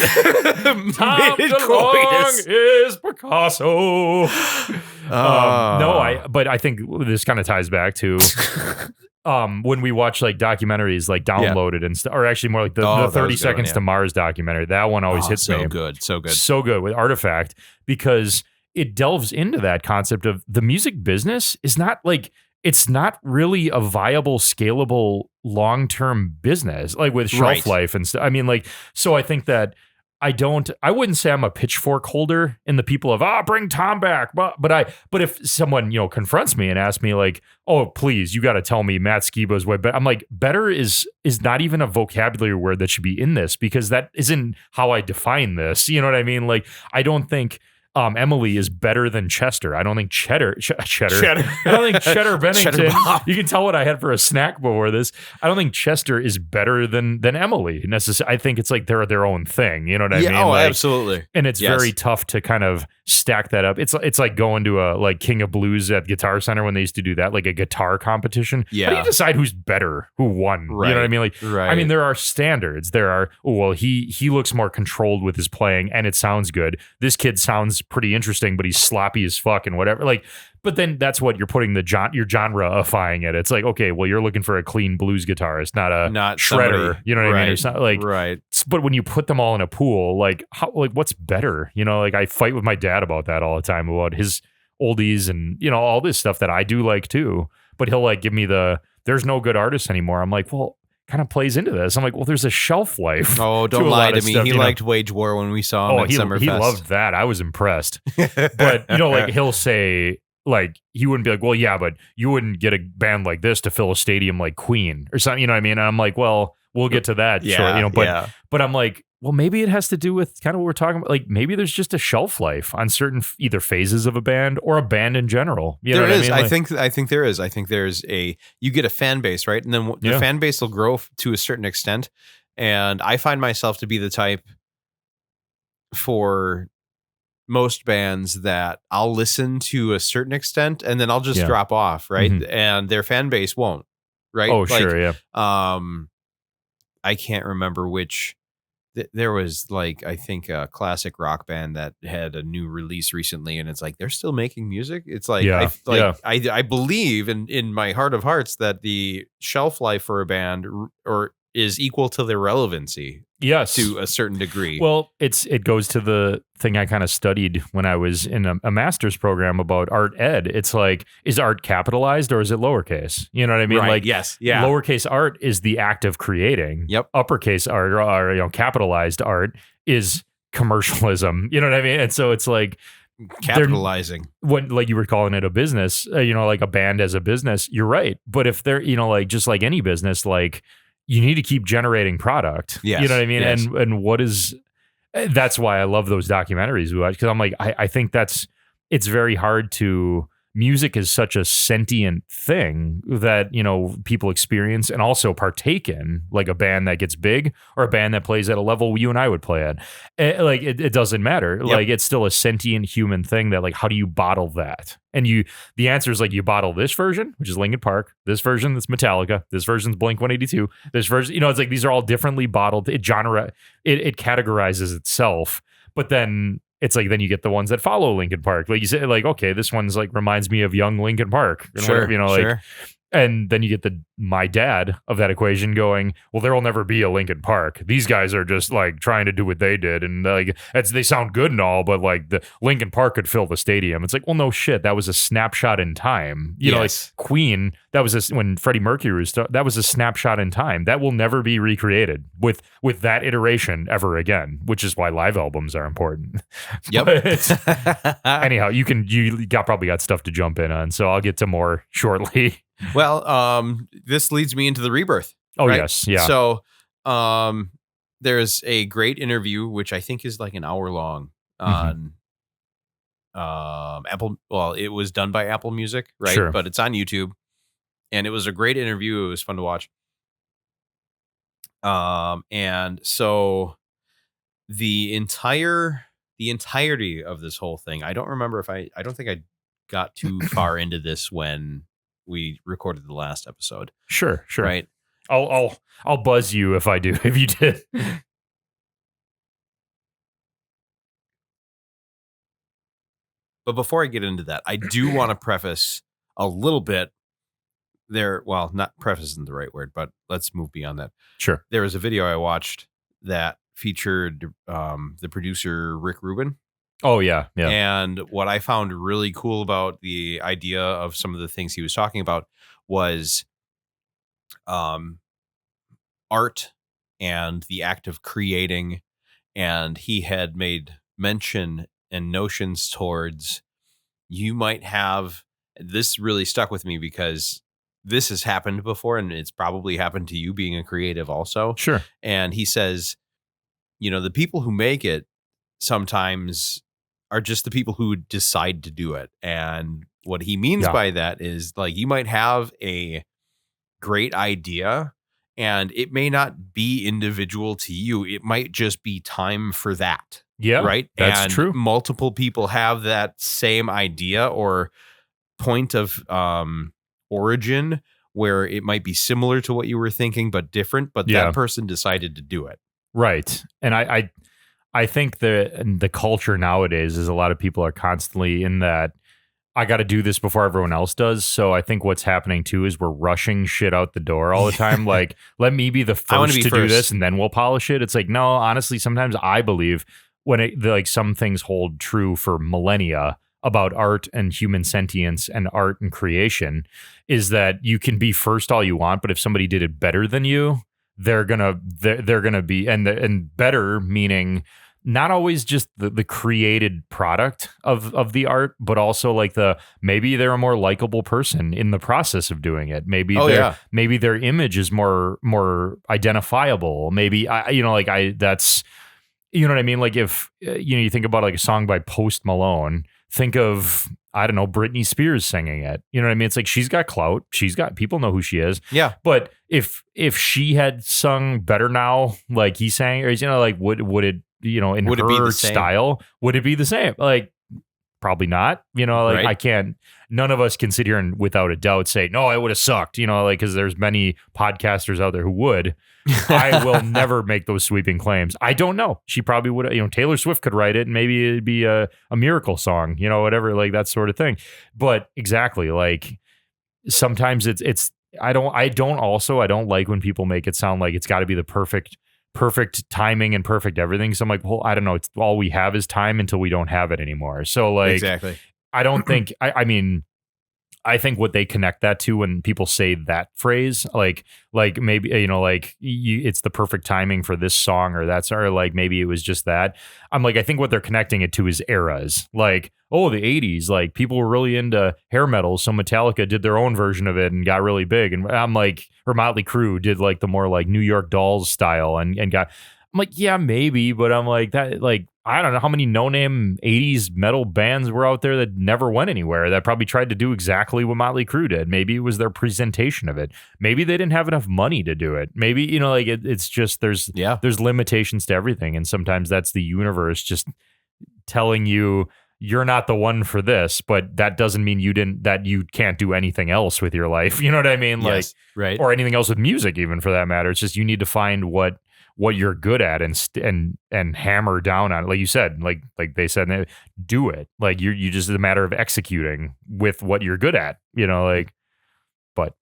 Tom DeLonge is Picasso. But I think this kind of ties back to when we watch like documentaries like Downloaded and stuff, or actually more like the 30 Seconds to Mars documentary. That one always hits me. So good with Artifact, because it delves into that concept of the music business is not like, it's not really a viable, scalable, long-term business, like with shelf life and stuff. I mean, like, so I think that I wouldn't say I'm a pitchfork holder in the people of, bring Tom back. But if someone, confronts me and asks me like, oh, please, you got to tell me Matt Skiba's way better. I'm like, better is not even a vocabulary word that should be in this, because that isn't how I define this. You know what I mean? Like, I don't think Emily is better than Chester. I don't think Cheddar. I don't think Cheddar Bennington. You can tell what I had for a snack before this. I don't think Chester is better than Emily necessarily. I think it's like they're their own thing. You know what I mean? Oh, like, absolutely. And it's very tough to kind of stack that up. It's like going to a like King of Blues at Guitar Center when they used to do that, like a guitar competition. Yeah. How do you decide who's better, who won? Right. You know what I mean? Like, I mean, there are standards. There are, he looks more controlled with his playing and it sounds good. This kid sounds pretty interesting, but he's sloppy as fuck and whatever. Like, but then that's what you're putting your genre-ifying it. It's like, okay, well, you're looking for a clean blues guitarist, not shredder. Somebody, you know what I mean? It's not like, but when you put them all in a pool, like, what's better? Like I fight with my dad about that all the time, about his oldies and all this stuff that I do like too. But he'll like give me there's no good artists anymore. I'm like, well, kind of plays into this. I'm like, well, there's a shelf life. Oh, don't lie to me. He liked Wage War when we saw him at Summerfest. He loved that. I was impressed. But like he'll say, like, he wouldn't be like, well, yeah, but you wouldn't get a band like this to fill a stadium like Queen or something. You know what I mean? And I'm like, well, we'll get to that. But I'm like, well, maybe it has to do with kind of what we're talking about. Like, maybe there's just a shelf life on certain either phases of a band or a band in general. You know what I mean? I think there is. I think there's you get a fan base, right? And then the fan base will grow to a certain extent. And I find myself to be the type for most bands that I'll listen to a certain extent and then I'll just drop off, right? Mm-hmm. And their fan base won't, right? Oh, like, sure, yeah. I can't remember which. There was like, I think a classic rock band that had a new release recently, and it's like they're still making music. It's like, I believe in my heart of hearts that the shelf life for a band is equal to their relevancy. Yes, to a certain degree. Well, it goes to the thing I kind of studied when I was in a master's program about art ed. It's like, is art capitalized or is it lowercase? You know what I mean? Right. Like, yes, yeah. Lowercase art is the act of creating. Yep. Uppercase art or capitalized art is commercialism. You know what I mean? And so it's like capitalizing when, like you were calling it a business. Like a band as a business. You're right. But if they're like just like any business, like, you need to keep generating product. Yes, you know what I mean? Yes. And that's why I love those documentaries we watch, because I'm like, I think it's very hard to, music is such a sentient thing that, people experience and also partake in, like a band that gets big or a band that plays at a level you and I would play at. It doesn't matter. Yep. Like, it's still a sentient human thing that, like, how do you bottle that? And the answer is like, you bottle this version, which is Linkin Park, this version that's Metallica, this version's Blink-182, this version, it's like, these are all differently bottled. It categorizes itself, but then it's like, then you get the ones that follow Linkin Park. Like you say, like, okay, this one's like reminds me of young Linkin Park. Sure, sure. And then you get my dad of that equation going, well, there will never be a Linkin Park. These guys are just like trying to do what they did. And like, they sound good and all, but like the Linkin Park could fill the stadium. It's like, well, no shit. That was a snapshot in time. You know, like Queen, that was when Freddie Mercury was, that was a snapshot in time. That will never be recreated with that iteration ever again, which is why live albums are important. Yep. Anyhow, you probably got stuff to jump in on. So I'll get to more shortly. Well, this leads me into the Rebirth. Oh, right? yes. Yeah. So there's a great interview, which I think is like an hour long on Apple. Well, it was done by Apple Music, right? Sure. But it's on YouTube, and it was a great interview. It was fun to watch. And so the entirety of this whole thing, I don't remember if I don't think I got too far into this when we recorded the last episode. Sure. Right. I'll buzz you if I do, if you did. But before I get into that, I do want to preface a little bit there. Well, not preface isn't the right word, but let's move beyond that. Sure. There was a video I watched that featured the producer Rick Rubin. Oh, yeah. And what I found really cool about the idea of some of the things he was talking about was art and the act of creating. And he had made mention and notions towards, you might have, this really stuck with me because this has happened before, and it's probably happened to you being a creative also. Sure. And he says, the people who make it sometimes are just the people who decide to do it. And what he means by that is, like, you might have a great idea and it may not be individual to you. It might just be time for that. Yeah. Right. That's true. Multiple people have that same idea or point of origin where it might be similar to what you were thinking, but different, but that person decided to do it. Right. And I think the culture nowadays is a lot of people are constantly in that, I got to do this before everyone else does. So I think what's happening too is we're rushing shit out the door all the time. Like, let me be the first to do this and then we'll polish it. It's like, no, honestly, sometimes I believe like some things hold true for millennia about art and human sentience and art and creation is that you can be first all you want, but if somebody did it better than you, they're gonna be and better meaning not always just the created product of the art, but also like maybe they're a more likable person in the process of doing it. Maybe maybe their image is more identifiable. Maybe that's, you know what I mean? Like if you think about like a song by Post Malone, think of, I don't know, Britney Spears singing it. You know what I mean? It's like, she's got clout. People know who she is. Yeah. But if she had sung better now, like he sang, or like would it, in would her style, would it be the same? Like, probably not. Right. I can't. None of us can sit here and without a doubt say, no, I would have sucked. Because there's many podcasters out there who would. I will never make those sweeping claims. I don't know. She probably would. Taylor Swift could write it, and maybe it'd be a miracle song. Whatever, like that sort of thing. But exactly, like sometimes it's. I don't like when people make it sound like it's got to be the perfect timing and perfect everything. So I'm like, well, I don't know. It's all we have is time until we don't have it anymore. So like, exactly. I don't think, I mean, I think what they connect that to when people say that phrase, like maybe, it's the perfect timing for this song or that's, or like maybe it was just that. I'm like, I think what they're connecting it to is eras. Like, oh, the 80s, like people were really into hair metal. So Metallica did their own version of it and got really big. And I'm like, or Motley Crue did like the more like New York Dolls style and got, I'm like, yeah, maybe. But I'm like that, like, I don't know how many no-name 80s metal bands were out there that never went anywhere that probably tried to do exactly what Motley Crue did. Maybe it was their presentation of it. Maybe they didn't have enough money to do it. Maybe, like it's just there's limitations to everything. And sometimes that's the universe just telling you you're not the one for this, but that doesn't mean that you can't do anything else with your life. You know what I mean? Yes, like, right. Or anything else with music, even for that matter. It's just, you need to find what you're good at and hammer down on it. Like you said, like they said, do it. Like you just, it's a matter of executing with what you're good at, but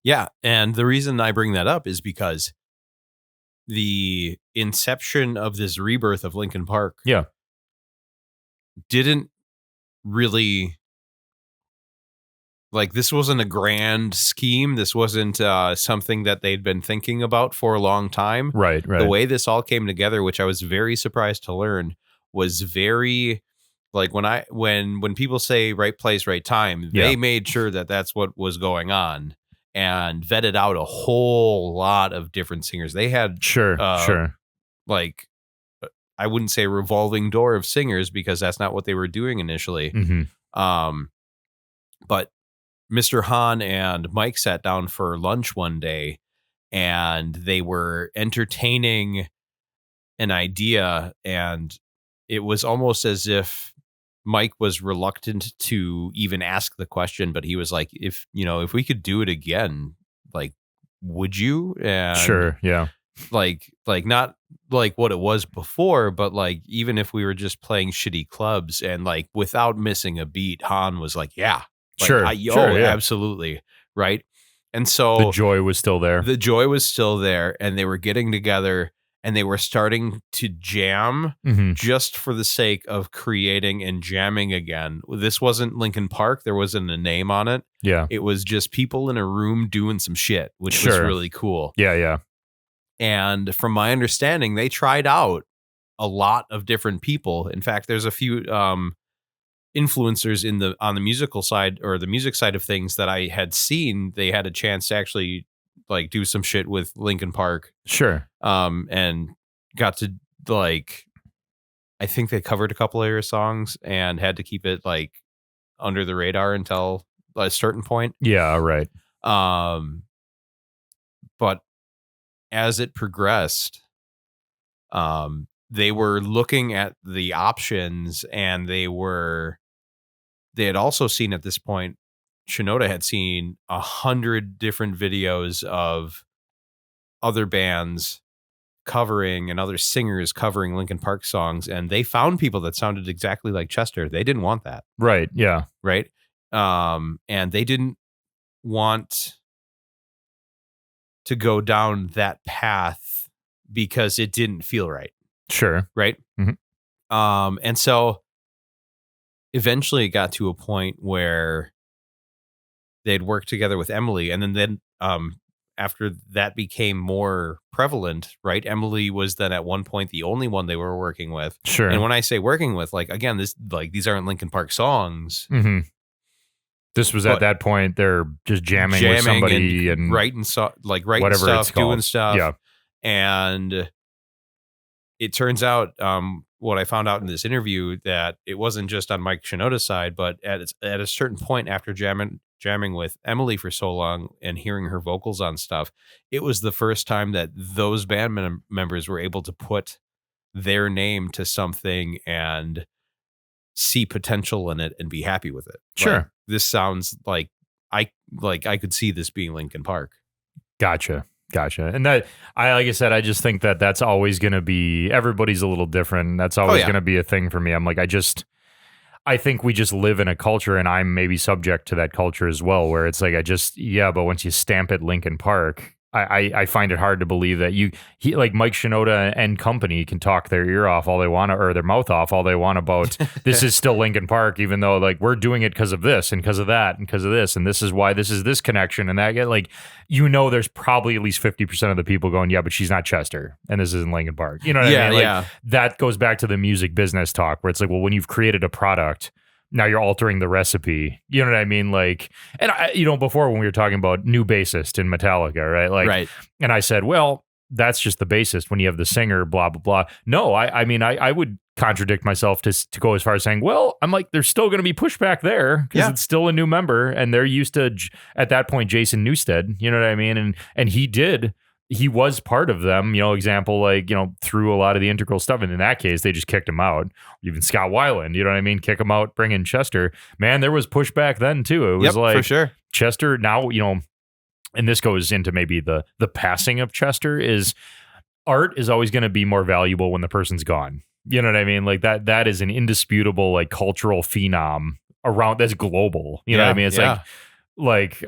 yeah. And the reason I bring that up is because the inception of this rebirth of Linkin Park didn't really, like, this wasn't a grand scheme. This wasn't something that they'd been thinking about for a long time. Right. The way this all came together, which I was very surprised to learn, was very, like, when people say right place, right time, they made sure that that's what was going on and vetted out a whole lot of different singers. They had sure. like I wouldn't say revolving door of singers because that's not what they were doing initially. But Mr. Hahn and Mike sat down for lunch one day and they were entertaining an idea, and it was almost as if Mike was reluctant to even ask the question, but he was like, if we could do it again, like, would you? And sure. Yeah. Like not like what it was before, but like even if we were just playing shitty clubs and like without missing a beat, Han was like, yeah, like, sure. Yeah. Absolutely. Right. And so the joy was still there. The joy was still there, and they were getting together and they were starting to jam just for the sake of creating and jamming again. This wasn't Linkin Park. There wasn't a name on it. Yeah. It was just people in a room doing some shit, which was really cool. Yeah. Yeah. And from my understanding, they tried out a lot of different people. In fact, there's a few influencers on the musical side or the music side of things that I had seen. They had a chance to actually like do some shit with Linkin Park. Sure. And got to like, I think they covered a couple of their songs and had to keep it like under the radar until a certain point. Yeah. Right. But as it progressed, they were looking at the options, and they had also seen at this point, Shinoda had seen 100 different videos of other bands covering and other singers covering Linkin Park songs, and they found people that sounded exactly like Chester. They didn't want that. Right. Yeah. Right. And they didn't want to go down that path because it didn't feel right. Sure. Right. And so eventually it got to a point where they'd worked together with Emily, and then after that became more prevalent, right? Emily was then at one point the only one they were working with. Sure. And when I say working with, like, again, these aren't Linkin Park songs. This was at that point they're just jamming with somebody and writing stuff, doing stuff. Yeah. And it turns out, what I found out in this interview, that it wasn't just on Mike Shinoda's side, but at a certain point after jamming with Emily for so long and hearing her vocals on stuff, it was the first time that those band members were able to put their name to something and see potential in it and be happy with it. Sure. Like, this sounds like I could see this being Linkin Park. Gotcha. And that, like I said, I just think that that's always going to be, everybody's a little different. That's always going to be a thing for me. I'm like, I think we just live in a culture, and I'm maybe subject to that culture as well, where it's like, but once you stamp it Linkin Park, I find it hard to believe that like Mike Shinoda and company can talk their ear off all they want to, or their mouth off all they want about this is still Linkin Park, even though like we're doing it because of this and because of that and because of this, and this is why this is this connection and that. Like, there's probably at least 50% of the people going, yeah, but she's not Chester and this isn't Linkin Park. You know what I mean? Like, that goes back to the music business talk where it's like, well, when you've created a product, now you're altering the recipe. You know what I mean? Like, and before when we were talking about new bassist in Metallica, right? Like, right. And I said, well, that's just the bassist when you have the singer, blah, blah, blah. No, I mean, I would contradict myself to go as far as saying, well, I'm like, there's still going to be pushback there because it's still a new member, and they're used to, at that point, Jason Newsted, you know what I mean? And he was part of them, example, like, through a lot of the integral stuff. And in that case, they just kicked him out. Even Scott Weiland, you know what I mean? Kick him out, bring in Chester. Man, there was pushback then too. It was like, for sure. Chester now, and this goes into maybe the passing of Chester, is art is always going to be more valuable when the person's gone. You know what I mean? Like that is an indisputable, like, cultural phenom around, that's global. You know what I mean? It's like,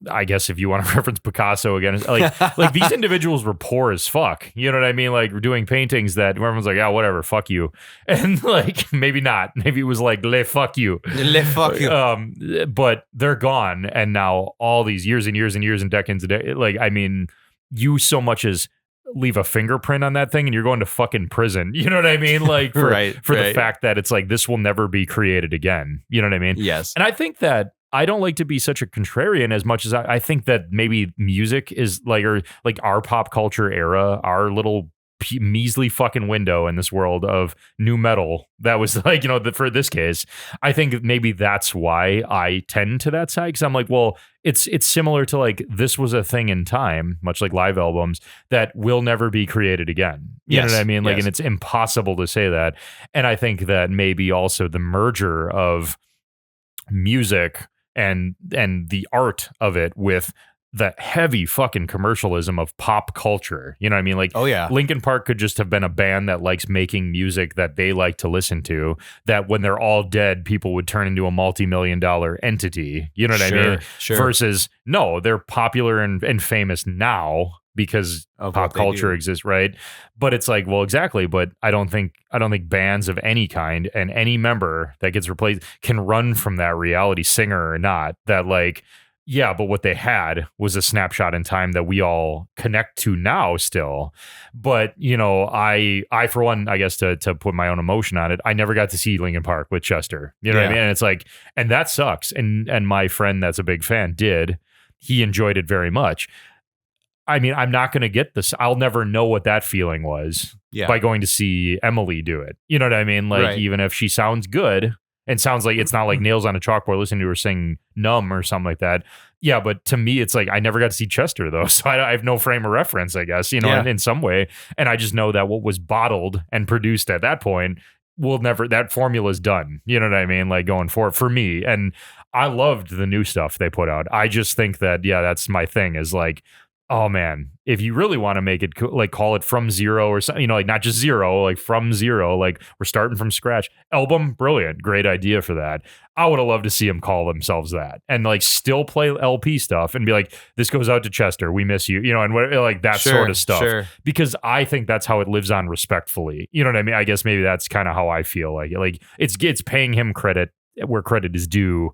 I guess if you want to reference Picasso again, like these individuals were poor as fuck. You know what I mean? Like, we're doing paintings that everyone's like, yeah, whatever, fuck you. And like, maybe not. Maybe it was like, le fuck you. Le fuck you. But they're gone. And now all these years and years and years and decades, like, I mean, you so much as leave a fingerprint on that thing and you're going to fucking prison. You know what I mean? Like, for the fact that it's like, this will never be created again. You know what I mean? Yes. And I think that I don't like to be such a contrarian as much as I think that maybe music is like, or like our pop culture era, our little measly fucking window in this world of new metal that was like, for this case, I think maybe that's why I tend to that side, because I'm like, well, it's similar to like, this was a thing in time, much like live albums, that will never be created again. You know what I mean? Like, and it's impossible to say that. And I think that maybe also the merger of music and the art of it with the heavy fucking commercialism of pop culture. You know what I mean? Like, oh yeah, Linkin Park could just have been a band that likes making music that they like to listen to, that when they're all dead, people would turn into a multi-million-dollar entity. You know what I mean? Sure. Versus, no, they're popular and famous now because of pop culture exists, right? But it's like, well, exactly. But I don't think bands of any kind and any member that gets replaced can run from that reality, singer or not. That like, yeah, but what they had was a snapshot in time that we all connect to now still. But, I for one, I guess to put my own emotion on it, I never got to see Linkin Park with Chester. You know what I mean? And it's like, and that sucks. And my friend that's a big fan did. He enjoyed it very much. I mean, I'm not going to get this. I'll never know what that feeling was by going to see Emily do it. You know what I mean? Like, even if she sounds good, and sounds like it's not like nails on a chalkboard listening to her sing Numb or something like that. Yeah, but to me, it's like I never got to see Chester, though. So I have no frame of reference, I guess, in some way. And I just know that what was bottled and produced at that point will never, that formula's done. You know what I mean? Like going forward for me. And I loved the new stuff they put out. I just think that, that's my thing is like, oh man, if you really want to make it like call it From Zero or something, like not just zero, like From Zero, like we're starting from scratch. Album, brilliant, great idea for that. I would have loved to see them call themselves that and like still play LP stuff and be like, this goes out to Chester, we miss you, and what, like that sort of stuff. Because I think that's how it lives on respectfully. You know what I mean? I guess maybe that's kind of how I feel like it's paying him credit where credit is due.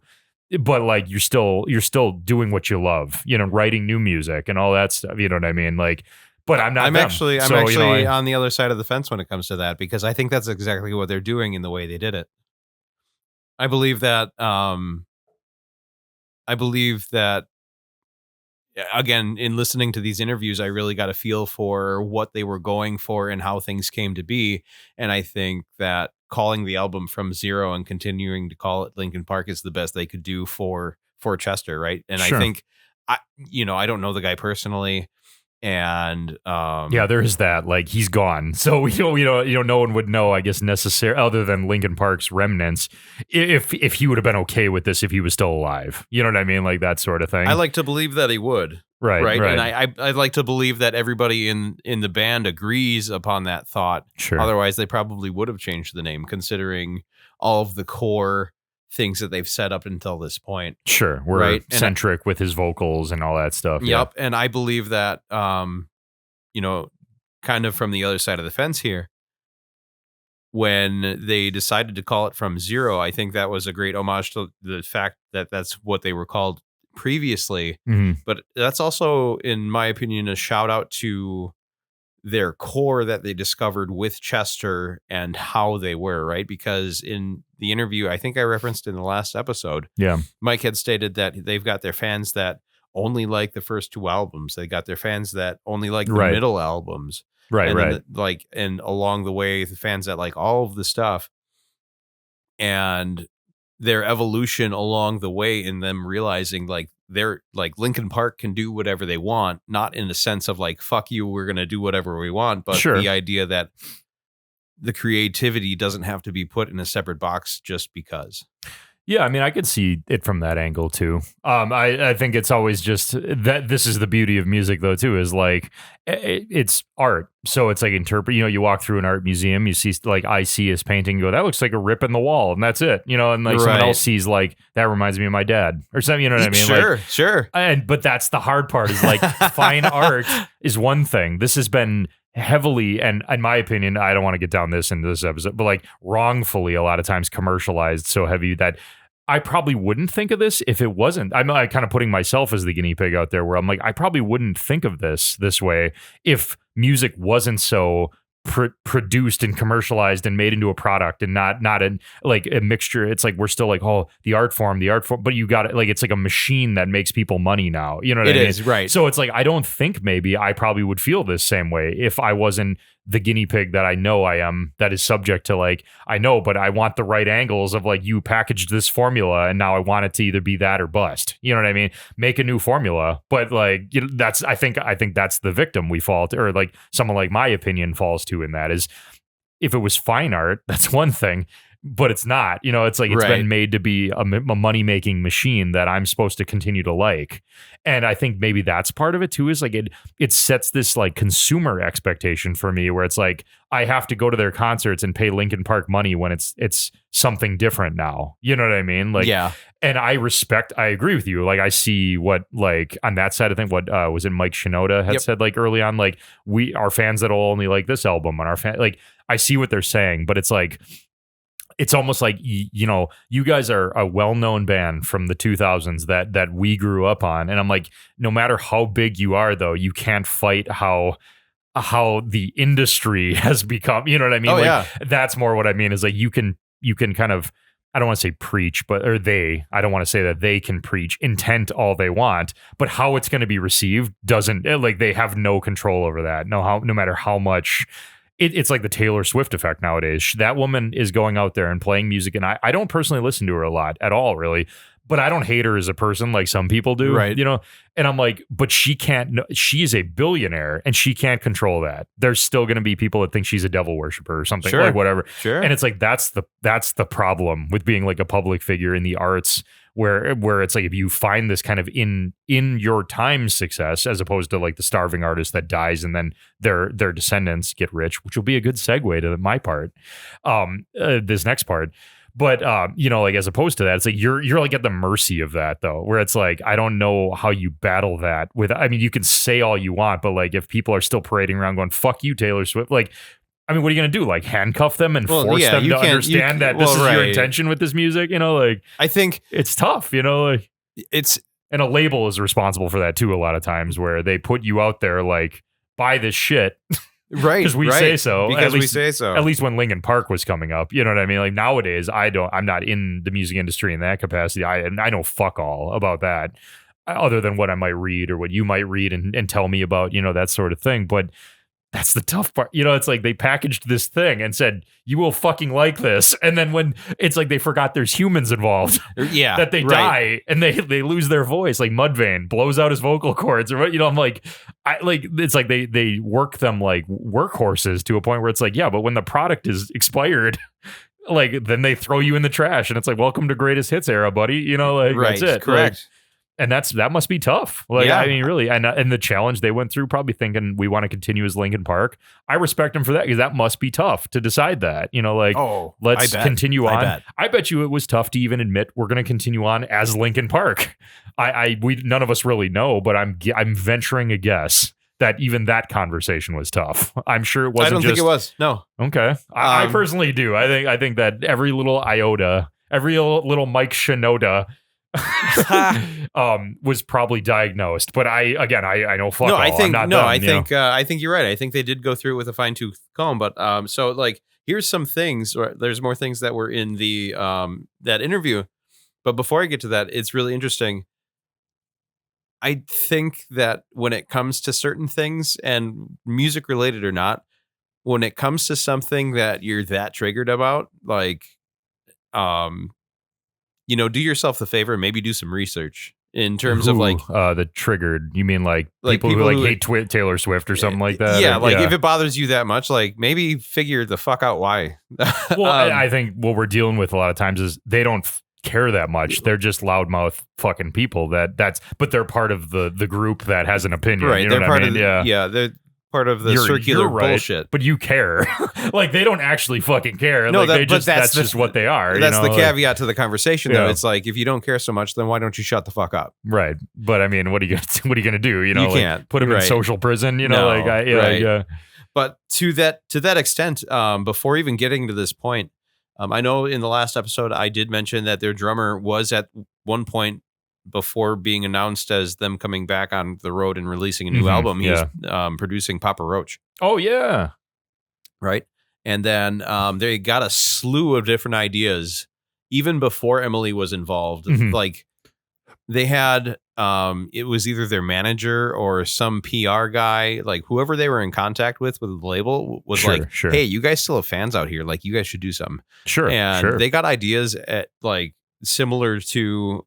But like you're still doing what you love, writing new music and all that stuff. You know what I mean? Like, but I'm not. I'm actually on the other side of the fence when it comes to that, because I think that's exactly what they're doing in the way they did it. I believe that. Again, in listening to these interviews, I really got a feel for what they were going for and how things came to be. And I think that calling the album From Zero and continuing to call it Linkin Park is the best they could do for Chester, right? And I think, I don't know the guy personally, and there is that. Like he's gone, so no one would know, I guess, necessarily other than Linkin Park's remnants, if he would have been okay with this if he was still alive. You know what I mean? Like that sort of thing. I like to believe that he would. Right. And I'd like to believe that everybody in the band agrees upon that thought. Sure. Otherwise, they probably would have changed the name, considering all of the core things that they've set up until this point. Sure. We're centric with his vocals and all that stuff. Yep. Yeah. And I believe that, kind of from the other side of the fence here, when they decided to call it From Zero, I think that was a great homage to the fact that that's what they were called previously. Mm-hmm. But that's also, in my opinion, a shout out to their core that they discovered with Chester and how they were, right? Because in the interview, I think I referenced in the last episode, Mike had stated that they've got their fans that only like the first two albums. They got their fans that only like the middle albums. Right. And along the way, the fans that like all of the stuff, and their evolution along the way in them realizing like they're like Linkin Park can do whatever they want, not in the sense of like, fuck you, we're going to do whatever we want, but the idea that the creativity doesn't have to be put in a separate box just because. Yeah, I mean, I could see it from that angle too. I think it's always just that this is the beauty of music though too, is like it's art. So it's like you walk through an art museum, you see like I see his painting, you go, that looks like a rip in the wall, and that's it. And like someone else sees like, that reminds me of my dad or something, you know what I mean? Sure. But that's the hard part is like fine art is one thing. This has been heavily, and in my opinion, I don't want to get down into this episode, but like wrongfully a lot of times commercialized so heavy that I probably wouldn't think of this if it wasn't. I'm kind of putting myself as the guinea pig out there where I'm like, I probably wouldn't think of this way if music wasn't so produced and commercialized and made into a product and not like a mixture. It's like we're still like, oh, the art form, but you got it, like it's like a machine that makes people money now, you know what I mean? It is, right. So it's like I don't think maybe I probably would feel this same way if I wasn't the guinea pig that I know I am, that is subject to like, I know, but I want the right angles of like, you packaged this formula and now I want it to either be that or bust. You know what I mean? Make a new formula. But like, you know, that's, I think that's the victim we fall to, or like someone like my opinion falls to in that is if it was fine art, that's one thing. But it's not, you know, it's like it's been made to be a money-making machine that I'm supposed to continue to like. And I think maybe that's part of it too, is like it sets this like consumer expectation for me where it's like I have to go to their concerts and pay Linkin Park money when it's something different now. You know what I mean? Like, yeah. And I agree with you. Like I see what, like on that side of thing, what was it Mike Shinoda had said like early on, like our fans that'll only like this album and like I see what they're saying, but it's like, it's almost like, you know, you guys are a well-known band from the 2000s that we grew up on. And I'm like, no matter how big you are, though, you can't fight how the industry has become, you know what I mean? Oh, like, yeah. That's more what I mean is like, you can kind of, I don't want to say preach, I don't want to say that they can preach intent all they want, but how it's going to be received doesn't, like, they have no control over that. No matter how much. It's like the Taylor Swift effect nowadays. That woman is going out there and playing music, and I don't personally listen to her a lot at all, really. But I don't hate her as a person like some people do, right? You know, and I'm like, but she can't. She's a billionaire, and she can't control that. There's still going to be people that think she's a devil worshiper or something, sure. like whatever. Sure. And it's like that's the problem with being like a public figure in the arts. Where it's like if you find this kind of in your time success as opposed to like the starving artist that dies and then their descendants get rich, which will be a good segue to my part, this next part. But you know, like as opposed to that, it's like you're like at the mercy of that though, where it's like I don't know how you battle that with. I mean, you can say all you want, but like if people are still parading around going "fuck you, Taylor Swift," like. I mean, what are you going to do? Like handcuff them and force them to understand that this is your intention with this music? You know, like I think it's tough, you know, like it's, and a label is responsible for that too. A lot of times where they put you out there, like buy this shit. Right. Because we say so. Because we say so. At least when Linkin Park was coming up, you know what I mean? Like nowadays, I'm not in the music industry in that capacity. I know fuck all about that other than what I might read or what you might read and tell me about, you know, that sort of thing. But that's the tough part. You know, it's like they packaged this thing and said, you will fucking like this. And then when it's like they forgot there's humans involved. Yeah. That they die and they lose their voice. Like Mudvayne blows out his vocal cords or what, you know, I'm like, it's like they work them like workhorses to a point where it's like, yeah, but when the product is expired, like then they throw you in the trash and it's like, welcome to greatest hits era, buddy. You know, like that's it. Correct. Like, and that must be tough. Like, yeah. I mean, really, and the challenge they went through, probably thinking we want to continue as Linkin Park. I respect them for that because that must be tough to decide that. You know, like, let's continue on. I bet you it was tough to even admit we're going to continue on as Linkin Park. We none of us really know, but I'm venturing a guess that even that conversation was tough. I'm sure it wasn't. I don't think it was. No. Okay, I personally do. I think that every little iota, every little Mike Shinoda. Was probably diagnosed, but I know fuck all. I think I think you're right. I think they did go through it with a fine tooth comb, but so like here's some things. Or there's more things that were in the that interview, but before I get to that, it's really interesting. I think that when it comes to certain things and music related or not, when it comes to something that you're that triggered about, like you know, do yourself the favor and maybe do some research in terms of like the triggered. You mean like people who like hate Taylor Swift or something like that? Yeah, if it bothers you that much, like maybe figure the fuck out why. Well, I think what we're dealing with a lot of times is they don't care that much. They're just loudmouth fucking people but they're part of the group that has an opinion. Right, you know they're what part I mean? of they're part of the circular bullshit. But you care. Like they don't actually fucking care. No, like, that's just what they are. That's the caveat to the conversation, though. It's like if you don't care so much, then why don't you shut the fuck up? Right. But I mean, what are you gonna do? You know, you can't put them in social prison. You know, But to that extent, before even getting to this point, I know in the last episode I did mention that their drummer was at one point, before being announced as them coming back on the road and releasing a new album, he was producing Papa Roach. Oh yeah, right? And then they got a slew of different ideas even before Emily was involved. Mhm. Like they had it was either their manager or some PR guy, like whoever they were in contact with the label was Sure, like, sure. hey, you guys still have fans out here, like you guys should do something. Sure, And sure. they got ideas at like similar to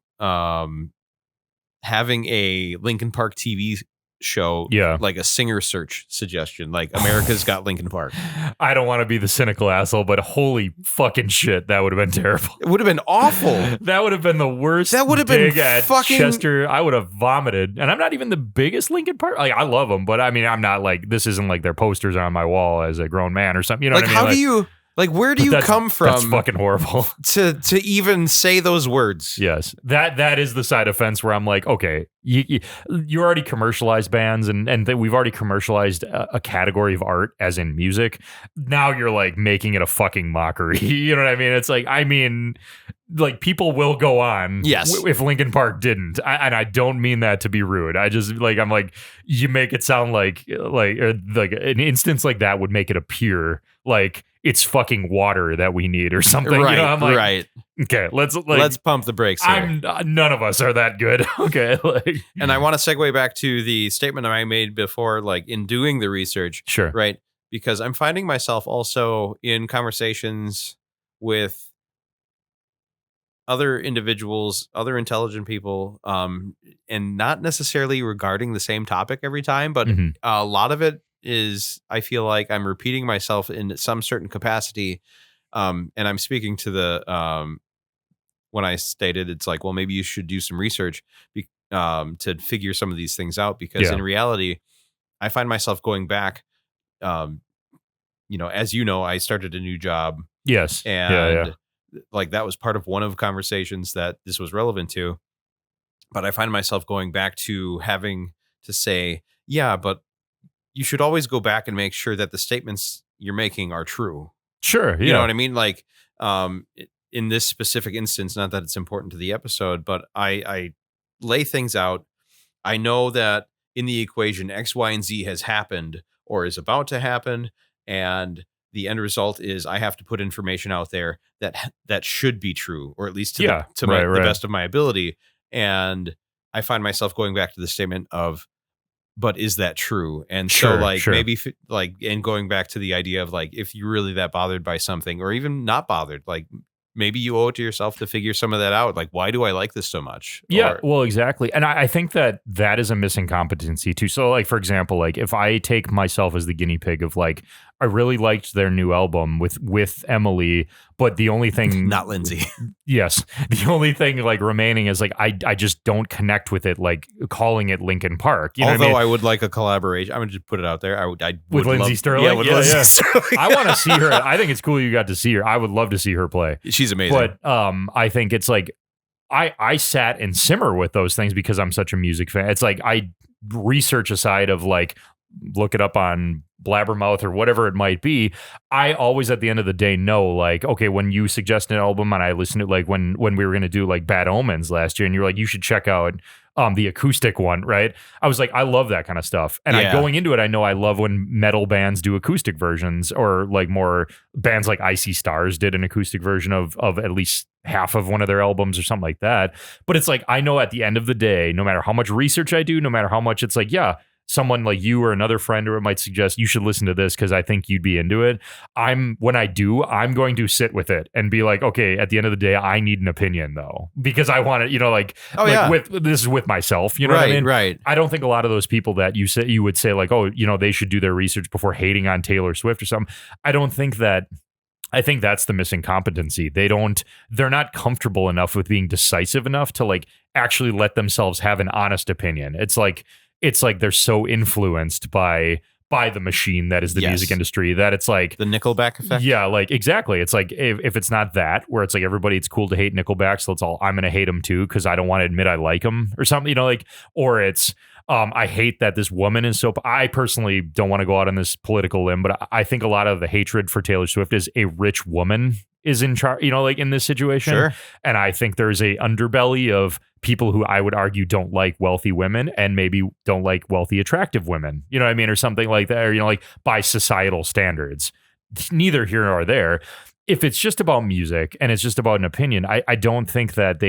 having a Linkin Park TV show, Yeah. like a singer search suggestion, like America's Got Linkin Park. I don't want to be the cynical asshole, but holy fucking shit, that would have been terrible. It would have been awful. That would have been the worst. That would have been dig at fucking Chester. I would have vomited. And I'm not even the biggest Linkin Park. Like, I love them, but I mean, I'm not like, this isn't like their posters on my wall as a grown man or something. You know like, what I mean? how do you, like, where do you come from? That's fucking horrible. To even say those words. Yes, that is the side of fence where I'm like, okay, you already commercialized bands, and we've already commercialized a category of art, as in music. Now you're like making it a fucking mockery. You know what I mean? It's like, I mean, like people will go on. Yes. If Linkin Park didn't, and I don't mean that to be rude. I just like, I'm like, you make it sound like an instance like that would make it appear like it's fucking water that we need or something. Right, you know, I'm like, right. Okay, let's pump the brakes here. None of us are that good. Okay, like, and I want to segue back to the statement that I made before, like in doing the research. Sure. Right. Because I'm finding myself also in conversations with other individuals, other intelligent people, and not necessarily regarding the same topic every time, but Mhm. a lot of it is, I feel like I'm repeating myself in some certain capacity. And I'm speaking to the, when I stated it's like, well, maybe you should do some research to figure some of these things out, because in reality, I find myself going back, as you know, I started a new job. Yes. And like that was part of one of conversations that this was relevant to. But I find myself going back to having to say, yeah, but you should always go back and make sure that the statements you're making are true. Sure. Yeah. You know what I mean? Like, in this specific instance, not that it's important to the episode, but I lay things out. I know that in the equation, X, Y, and Z has happened or is about to happen. And the end result is I have to put information out there that should be true, or at least to the best of my ability. And I find myself going back to the statement of, but is that true? And so maybe like, and going back to the idea of like, if you're really that bothered by something, or even not bothered, like maybe you owe it to yourself to figure some of that out. Like, why do I like this so much? Yeah, well, exactly. And I think that is a missing competency too. So like, for example, like if I take myself as the guinea pig of like, I really liked their new album with Emily, but the only thing not Lindsay. Yes. The only thing like remaining is like, I just don't connect with it, like calling it Linkin Park. You know Although what I mean? I would like a collaboration. I'm going to just put it out there. I would with Lindsay Sterling. Yeah, with Lindsay Sterling. I want to see her. I think it's cool you got to see her. I would love to see her play. She's amazing. But I think it's like, I sat and simmer with those things because I'm such a music fan. It's like I research aside of like, look it up on Blabbermouth or whatever it might be. I always at the end of the day know like, okay, when you suggest an album and I listen to like when we were going to do like Bad Omens last year and you're like, you should check out the acoustic one, right? I was like, I love that kind of stuff. And I going into it, I know I love when metal bands do acoustic versions, or like more bands like Icy Stars did an acoustic version of at least half of one of their albums or something like that. But it's like, I know at the end of the day, no matter how much research I do, no matter how much it's like, yeah, someone like you or another friend or it might suggest you should listen to this because I think you'd be into it. I'm going to sit with it and be like, okay, at the end of the day, I need an opinion though, because I want to, with this is with myself, you know what I mean? Right. I don't think a lot of those people that you would say like, oh, they should do their research before hating on Taylor Swift or something. I think that's the missing competency. They're not comfortable enough with being decisive enough to like actually let themselves have an honest opinion. It's like they're so influenced by the machine that is the music industry that it's like the Nickelback effect. Yeah, like exactly. It's like if it's not that, where it's like everybody, it's cool to hate Nickelback, so I'm going to hate them too because I don't want to admit I like them or something, or it's I hate that this woman is so. I personally don't want to go out on this political limb, but I think a lot of the hatred for Taylor Swift is a rich woman is in charge, like in this situation. Sure. And I think there's a underbelly of people who I would argue don't like wealthy women and maybe don't like wealthy, attractive women, you know what I mean? Or something like that, or, like by societal standards. neither here nor there. If it's just about music and it's just about an opinion, I don't think that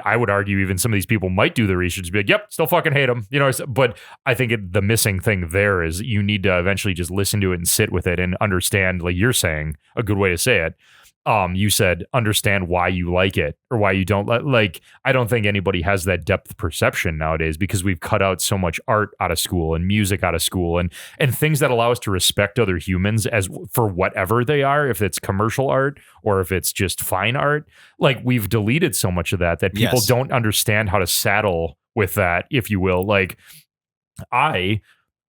I would argue even some of these people might do the research, be like, yep, still fucking hate them, but I think the missing thing there is you need to eventually just listen to it and sit with it and understand, like you're saying, a good way to say it. You said understand why you like it or why you don't like. I don't think anybody has that depth perception nowadays because we've cut out so much art out of school and music out of school and things that allow us to respect other humans as for whatever they are, if it's commercial art or if it's just fine art. Like we've deleted so much of that people don't understand how to saddle with that, if you will. Like I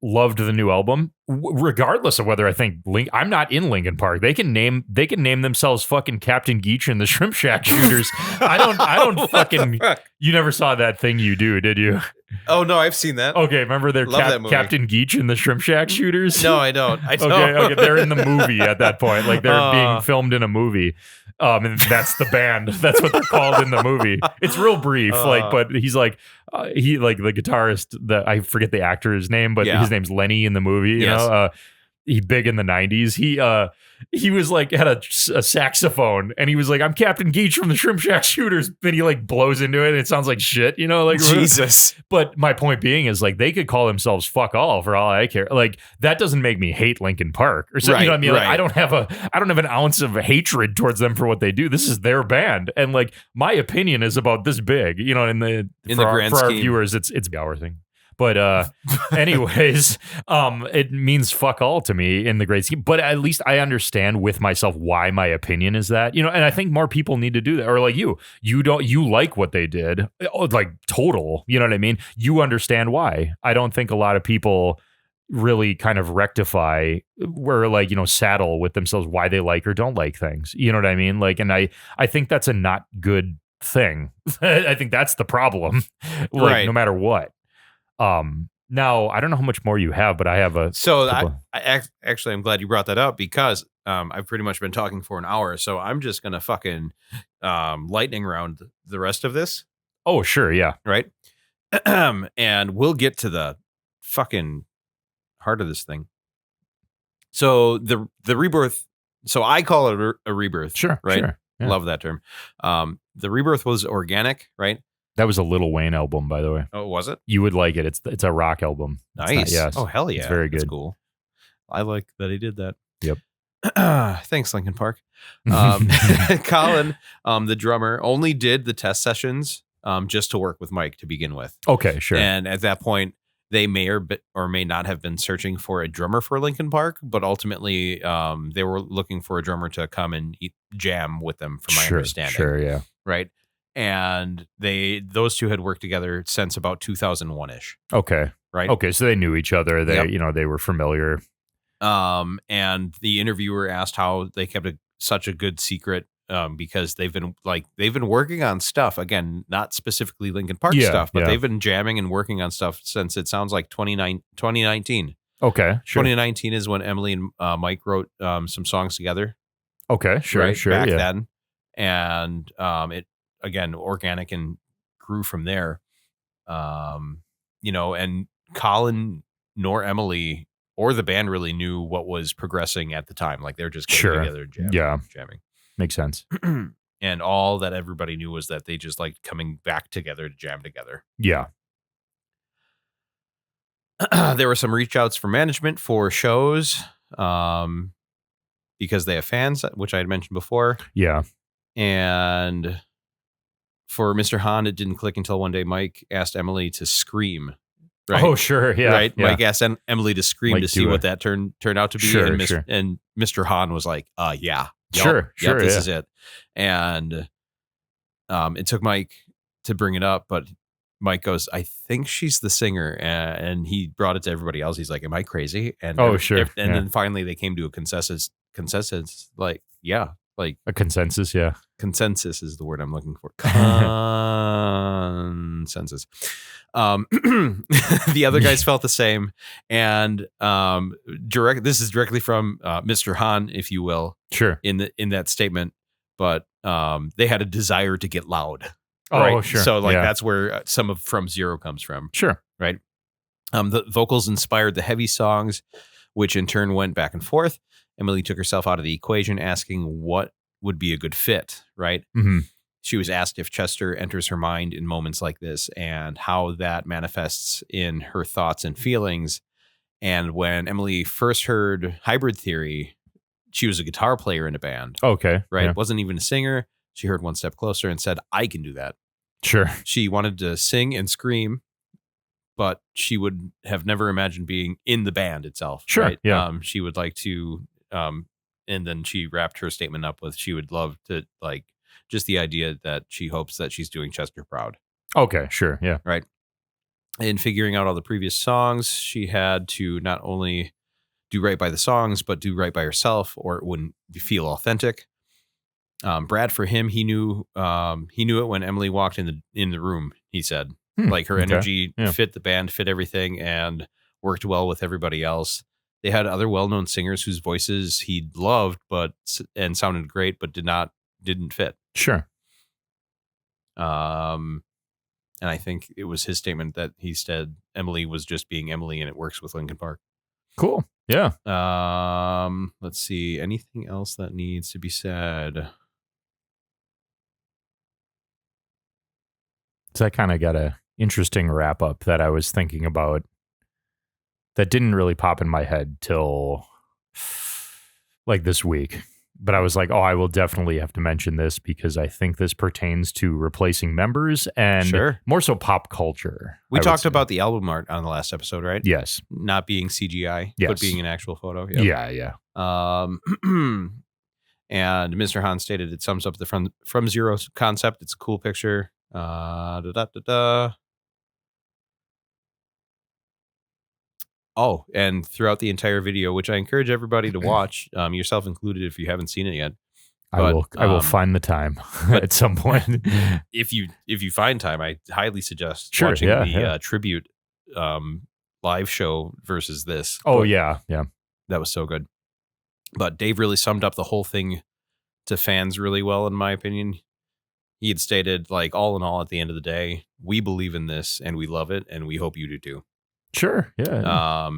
loved the new album, regardless of whether I think I'm not in Linkin Park. They can name themselves fucking Captain Geach and the Shrimp Shack Shooters. I don't fucking. You never saw that thing you do, did you? Oh no, I've seen that. Okay, remember they're Captain Geach and the Shrimp Shack Shooters? No, I don't. Okay, they're in the movie at that point. Like they're being filmed in a movie. And that's the band. That's what they're called in the movie. It's real brief, but he's like the guitarist. I forget the actor's name, but his name's Lenny in the movie. You know, he big in the 90s. He was like had a saxophone, and he was like, "I'm Captain Geach from the Shrimp Shack Shooters." Then he like blows into it, and it sounds like shit. Like Jesus. But my point being is like they could call themselves fuck all for all I care. Like that doesn't make me hate Linkin Park or something. You know what I mean? Like, I don't have an ounce of hatred towards them for what they do. This is their band, and like my opinion is about this big. In the grand scheme. Our viewers, it's our thing. But anyways, it means fuck all to me in the great scheme. But at least I understand with myself why my opinion is that, and I think more people need to do that. Or like you like what they did, like total, you know what I mean? You understand why. I don't think a lot of people really kind of rectify where like, saddle with themselves why they like or don't like things. You know what I mean? Like, and I think that's a not good thing. I think that's the problem. Like, no matter what. Now I don't know how much more you have, but I have a. So I'm glad you brought that up because I've pretty much been talking for an hour, so I'm just gonna fucking lightning round the rest of this. Oh sure, yeah, right. And we'll get to the fucking heart of this thing. So the rebirth. So I call it a rebirth. Sure, right. Sure, yeah. Love that term. The rebirth was organic, right? That was a Lil Wayne album, by the way. Oh, was it? You would like it. It's a rock album. Nice. Yes. Oh, hell yeah. It's very good. That's cool. I like that he did that. Yep. Thanks, Linkin Park. Colin, the drummer, only did the test sessions just to work with Mike to begin with. Okay, sure. And at that point, they may or may not have been searching for a drummer for Linkin Park, but ultimately they were looking for a drummer to come and jam with them, from my understanding. Sure, yeah. Right. And those two had worked together since about 2001-ish. Okay. Right. Okay. So they knew each other. They, they were familiar. And the interviewer asked how they kept such a good secret, because they've been working on stuff, again, not specifically Linkin Park stuff, but they've been jamming and working on stuff since it sounds like 2019. Okay. Sure. 2019 is when Emily and Mike wrote some songs together. Okay. Sure. Right, sure. Back then. And it, again, organic and grew from there. And Colin nor Emily or the band really knew what was progressing at the time. Like they're just getting together and jamming. Makes sense. And all that everybody knew was that they just liked coming back together to jam together. Yeah. There were some reach outs from management for shows, because they have fans, which I had mentioned before. Yeah. And for Mr. Hahn, it didn't click until one day Mike asked Emily to scream. Right? Oh, sure. Yeah. Right. Yeah. Mike asked Emily to scream to see what that turned out to be. Sure, and Mr. Hahn was like, yeah. Sure. This is it. And it took Mike to bring it up, but Mike goes, I think she's the singer. And he brought it to everybody else. He's like, am I crazy? And then finally they came to a consensus, like, yeah. Like a consensus, yeah. Consensus is the word I'm looking for. Consensus. The other guys felt the same, and this is directly from Mr. Hahn, if you will. Sure. In that statement, but they had a desire to get loud. Oh, right? Sure. So that's where some of From Zero comes from. Sure. Right. The vocals inspired the heavy songs, which in turn went back and forth. Emily took herself out of the equation, asking what would be a good fit, right? Mm-hmm. She was asked if Chester enters her mind in moments like this and how that manifests in her thoughts and feelings. And when Emily first heard Hybrid Theory, she was a guitar player in a band, Okay. right? Yeah. Wasn't even a singer. She heard One Step Closer and said, I can do that. Sure. She wanted to sing and scream, but she would have never imagined being in the band itself. Sure. Right? Yeah. She would like to, and then she wrapped her statement up with, she would love to, like, just the idea that she hopes that she's doing Chester proud. Okay. Sure. Yeah. Right. In figuring out all the previous songs, she had to not only do right by the songs, but do right by herself, or it wouldn't feel authentic. Brad, for him, he knew it when Emily walked in the room. He said, like, her energy fit the band, fit everything, and worked well with everybody else. They had other well-known singers whose voices he loved, and sounded great, but didn't fit. Sure. And I think it was his statement that he said Emily was just being Emily, and it works with Linkin Park. Cool. Yeah. Let's see. Anything else that needs to be said? So I kind of got a interesting wrap up that I was thinking about that didn't really pop in my head till like this week. But I was like, oh, I will definitely have to mention this because I think this pertains to replacing members and more so pop culture. We talked about the album art on the last episode, right? Yes. Not being CGI, but being an actual photo. Yep. Yeah. And Mr. Hahn stated it sums up the from zero concept. It's a cool picture. Oh, and throughout the entire video, which I encourage everybody to watch, yourself included, if you haven't seen it yet. But, I will find the time at some point. if you find time, I highly suggest watching the tribute live show versus this. Oh, yeah. That was so good. But Dave really summed up the whole thing to fans really well, in my opinion. He had stated, like, all in all, at the end of the day, we believe in this and we love it and we hope you do too. Sure. Yeah.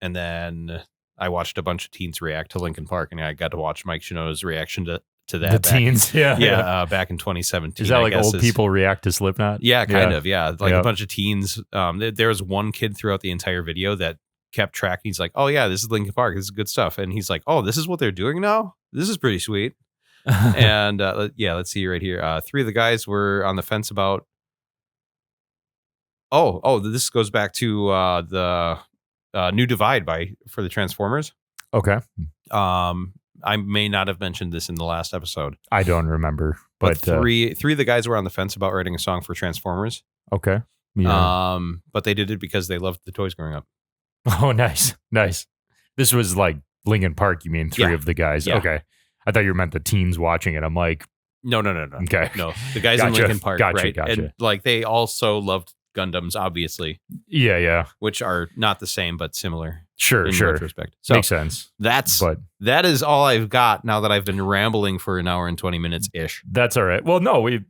And then I watched a bunch of teens react to Linkin Park, and I got to watch Mike Shinoda's reaction to that. The teens, back in 2017. Is that like old people react to Slipknot? Yeah, kind of. Yeah, like a bunch of teens. There was one kid throughout the entire video that kept tracking. He's like, "Oh yeah, this is Linkin Park. This is good stuff." And he's like, "Oh, this is what they're doing now. This is pretty sweet." And let's see right here. 3 of the guys were on the fence about. Oh, this goes back to the New Divide for the Transformers. Okay. I may not have mentioned this in the last episode. I don't remember, but 3 of the guys were on the fence about writing a song for Transformers. Okay. Yeah. But they did it because they loved the toys growing up. Oh, nice. This was like Linkin Park. You mean 3 of the guys? Yeah. Okay. I thought you meant the teens watching it. I'm like, no. Okay. No, the guys in Linkin Park, right? Gotcha. And like they also loved Gundams, obviously. Yeah. Which are not the same, but similar. Sure. Retrospect. So makes sense. That is all I've got now that I've been rambling for an hour and 20 minutes ish. That's all right. Well, no, we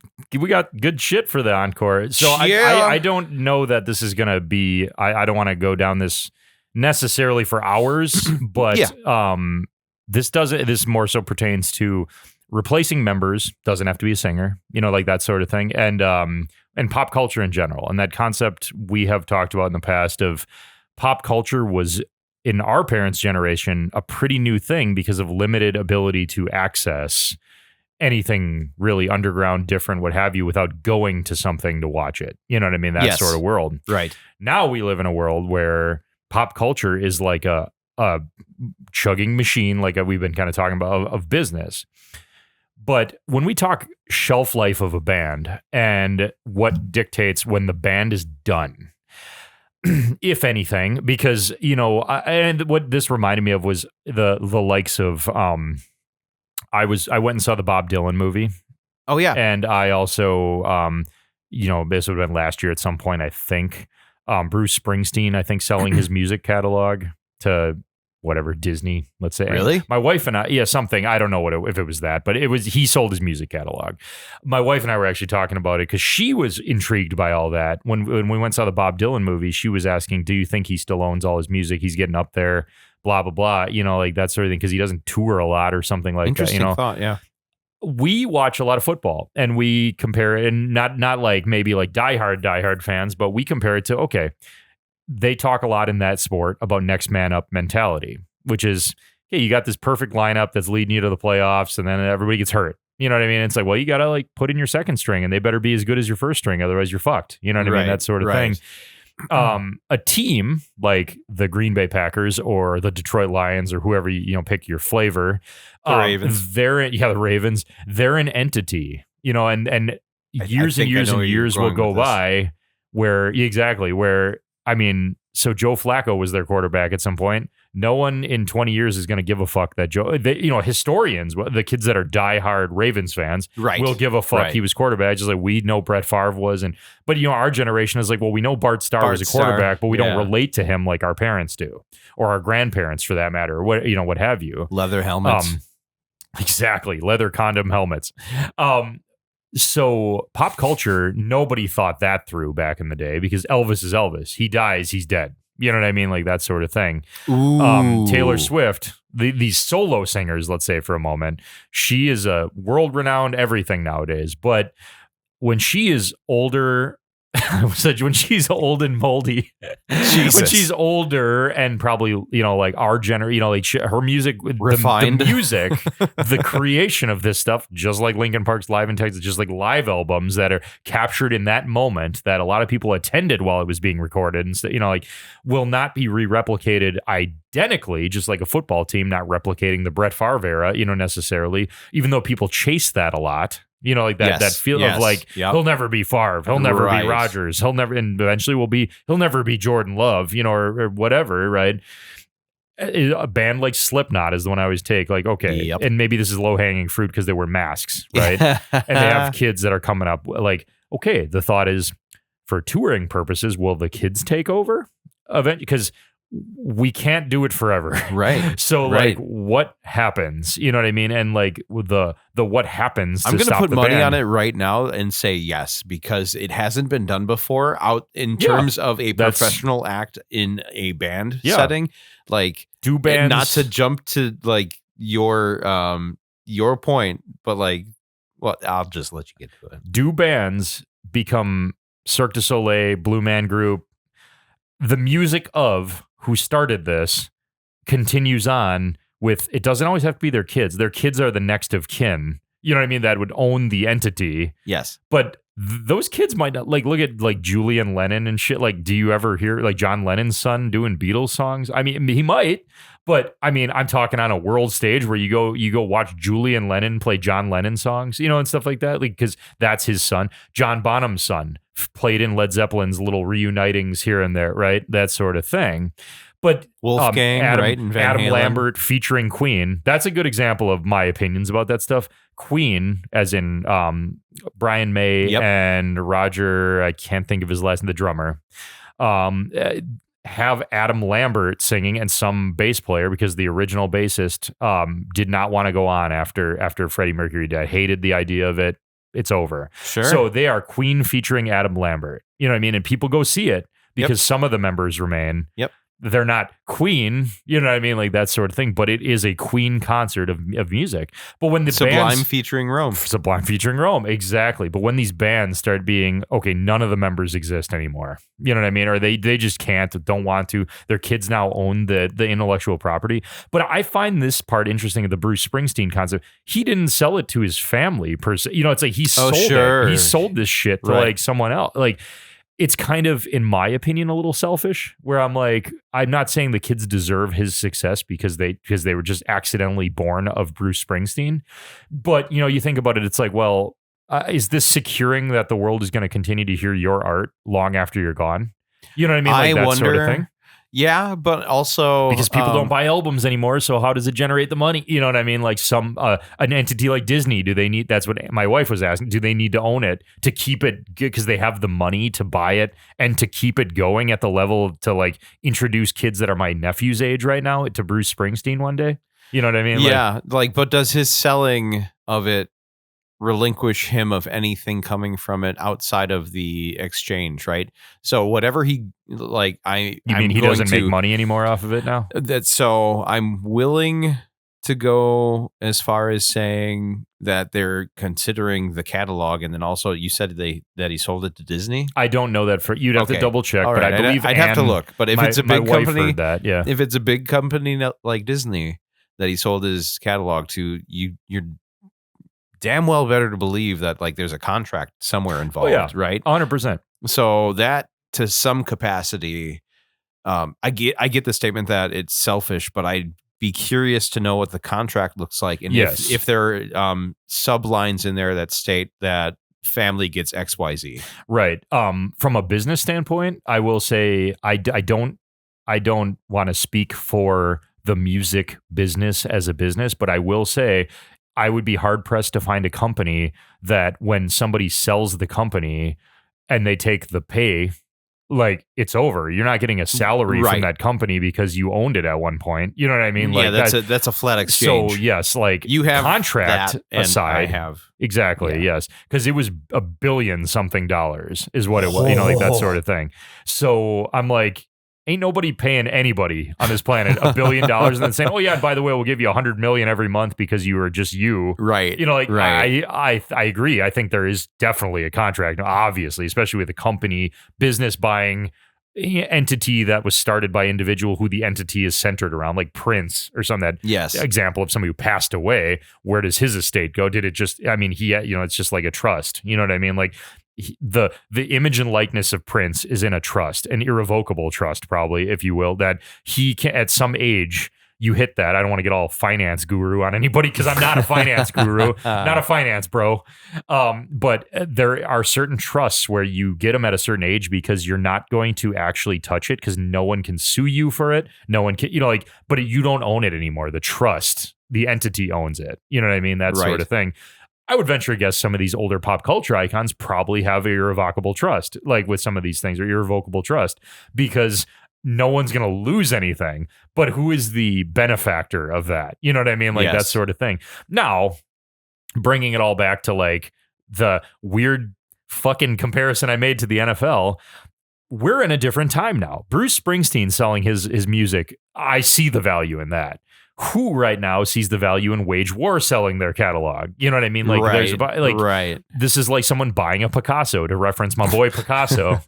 got good shit for the encore. So I don't know that this is gonna be. I don't want to go down this necessarily for hours, but this more so pertains to replacing members. Doesn't have to be a singer, like that sort of thing, and pop culture in general. And that concept we have talked about in the past of pop culture was, in our parents' generation, a pretty new thing because of limited ability to access anything really underground, different, what have you, without going to something to watch it. You know what I mean? That sort of world. Right. Now we live in a world where pop culture is like a chugging machine, like we've been kind of talking about, of business. But when we talk shelf life of a band and what dictates when the band is done, if anything, because, and what this reminded me of was the likes of, I went and saw the Bob Dylan movie. Oh, yeah. And I also, this would have been last year at some point, I think, Bruce Springsteen, I think, selling his music catalog to whatever, Disney, let's say. Really? My wife and I, something. I don't know if it was that, but he sold his music catalog. My wife and I were actually talking about it because she was intrigued by all that. When we went and saw the Bob Dylan movie, she was asking, do you think he still owns all his music? He's getting up there, blah, blah, blah, like that sort of thing, because he doesn't tour a lot or something like that. Interesting thought, yeah. We watch a lot of football and we compare it, and not like maybe like diehard fans, but we compare it to, okay, they talk a lot in that sport about next man up mentality, which is, hey, you got this perfect lineup that's leading you to the playoffs, and then everybody gets hurt. You know what I mean? It's like, well, you got to like put in your second string, and they better be as good as your first string. Otherwise you're fucked. You know what I mean? That sort of thing. A team like the Green Bay Packers or the Detroit Lions or whoever, pick your flavor. The Ravens. The Ravens, they're an entity, and years and years will go by where so Joe Flacco was their quarterback at some point. No one in 20 years is going to give a fuck that historians, the kids that are diehard Ravens fans, will give a fuck he was quarterback, just like we know Brett Favre was. But our generation is like, well, we know Bart Starr was a quarterback, but we don't relate to him like our parents do, or our grandparents for that matter, or what have you. Leather helmets. Exactly. Leather condom helmets. So pop culture, nobody thought that through back in the day, because Elvis is Elvis. He dies, he's dead. You know what I mean? Like that sort of thing. Taylor Swift, these solo singers, let's say for a moment, she is a world-renowned everything nowadays. But when she is older, when she's old and moldy, when she's older and probably, like our generation, her music, refined. the music, the creation of this stuff, just like Linkin Park's Live in Texas, just like live albums that are captured in that moment that a lot of people attended while it was being recorded, and will not be re-replicated identically, just like a football team not replicating the Brett Favre era, necessarily, even though people chase that a lot. That feel of like, he'll never be Favre, he'll never be Rodgers, he'll never be Jordan Love, or whatever, right? A band like Slipknot is the one I always take, like, okay, and maybe this is low-hanging fruit because they wear masks, right? And they have kids that are coming up, like, okay, the thought is, for touring purposes, will the kids take over? Because we can't do it forever. Right. So like what happens? You know what I mean? And like the what happens, I'm going to put money on it right now and say yes, because it hasn't been done before out in terms of a professional act in a band setting. Like, do bands, not to jump to like your point, but like, well, I'll just let you get to it. Do bands become Cirque du Soleil, Blue Man Group? The music of who started this continues on with, it doesn't always have to be their kids. Their kids are the next of kin. You know what I mean? That would own the entity. Yes. But those kids might not, like, look at like Julian Lennon and shit. Like, do you ever hear like John Lennon's son doing Beatles songs? I mean, he might, but I mean, I'm talking on a world stage where you go watch Julian Lennon play John Lennon songs, and stuff like that. Like, because that's his son. John Bonham's son played in Led Zeppelin's little reunitings here and there, right? That sort of thing. But Wolfgang, right? And Adam Lambert featuring Queen. That's a good example of my opinions about that stuff. Queen, as in Brian May and Roger, I can't think of his last name, the drummer, have Adam Lambert singing and some bass player, because the original bassist did not want to go on after Freddie Mercury died. Hated the idea of it. It's over. Sure. So they are Queen featuring Adam Lambert. You know what I mean? And people go see it because some of the members remain. Yep. They're not Queen, you know what I mean? Like that sort of thing, but it is a Queen concert of music. But when the Sublime featuring Rome. Sublime featuring Rome, exactly. But when these bands start being, okay, none of the members exist anymore. You know what I mean? Or they just can't, don't want to. Their kids now own the intellectual property. But I find this part interesting of the Bruce Springsteen concept. He didn't sell it to his family per se. It's like he sold it. He sold this shit to like someone else. Like, it's kind of, in my opinion, a little selfish, where I'm like, I'm not saying the kids deserve his success because they were just accidentally born of Bruce Springsteen. But, you think about it, it's like, well, is this securing that the world is going to continue to hear your art long after you're gone? You know what I mean? Like that wonder, sort of thing. Yeah, but also because people don't buy albums anymore. So how does it generate the money? You know what I mean? Like an entity like Disney, do they need? That's what my wife was asking. Do they need to own it to keep it because they have the money to buy it and to keep it going at the level to like introduce kids that are my nephew's age right now to Bruce Springsteen one day? You know what I mean? Yeah, but does his selling of it relinquish him of anything coming from it outside of the exchange, right? So whatever he like, he doesn't make money anymore off of it now? So I'm willing to go as far as saying that they're considering the catalog, and then also you said that he sold it to Disney. I don't know that you'd have to double check, but I believe I'd have to look. But if it's a big company, if it's a big company like Disney that he sold his catalog to, you're damn well better to believe that like there's a contract somewhere involved, right? 100%. So that to some capacity, I get the statement that it's selfish, but I'd be curious to know what the contract looks like, and if there are sublines in there that state that family gets XYZ. Right. From a business standpoint, I will say I don't want to speak for the music business as a business, but I will say I would be hard pressed to find a company that when somebody sells the company and they take the pay, like it's over. You're not getting a salary from that company because you owned it at one point. You know what I mean? Like that's a flat exchange. So yes, like you have contract aside. I have exactly yes, because it was $1 billion something is what it was. You know, like that sort of thing. So I'm like, ain't nobody paying anybody on this planet $1 billion and then saying, oh yeah, and by the way, we'll give you 100 million every month because you were just you. Right. You know, like right. I agree. I think there is definitely a contract, obviously, especially with a company business buying entity that was started by individual who the entity is centered around, like Prince or something. That example of somebody who passed away. Where does his estate go? Did it just, I mean, it's just like a trust. You know what I mean? Like, the image and likeness of Prince is in a trust, an irrevocable trust, probably, if you will, that he can, at some age, you hit that. I don't want to get all finance guru on anybody because I'm not a finance guru, not a finance bro. But there are certain trusts where you get them at a certain age because you're not going to actually touch it because no one can sue you for it. No one can, but you don't own it anymore. The trust, the entity owns it. You know what I mean? That sort of thing. I would venture to guess some of these older pop culture icons probably have irrevocable trust, like with some of these things, or irrevocable trust, because no one's going to lose anything. But who is the benefactor of that? You know what I mean? Like that sort of thing. Now, bringing it all back to like the weird fucking comparison I made to the NFL, we're in a different time now. Bruce Springsteen selling his music, I see the value in that. Who right now sees the value in Wage War selling their catalog? You know what I mean? Like, this is like someone buying a Picasso, to reference my boy Picasso,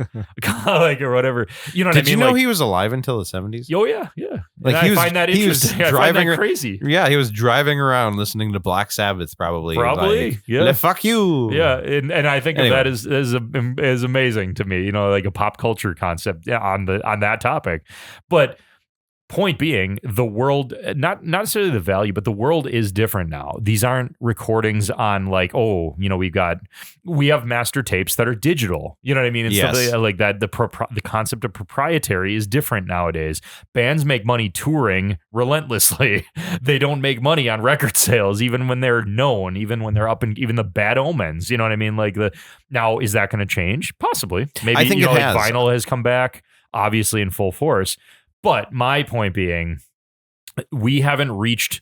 like, or whatever. You know what I mean? Did you know he was alive until the 70s? Oh yeah, yeah. Like I find that interesting. I find that crazy. Yeah, he was driving around listening to Black Sabbath, probably. Like, yeah. Fuck you. Yeah, and I think of that is amazing to me. You know, like a pop culture concept on that topic, but. Point being, the world, not necessarily the value, but the world is different now. These aren't recordings on like, we have master tapes that are digital. You know what I mean? And stuff like that. The concept of proprietary is different nowadays. Bands make money touring relentlessly. They don't make money on record sales, even when they're known, even when they're up in even the Bad Omens. You know what I mean? Like now, is that going to change? Possibly. Maybe I think it has. Vinyl has come back, obviously in full force. But my point being, we haven't reached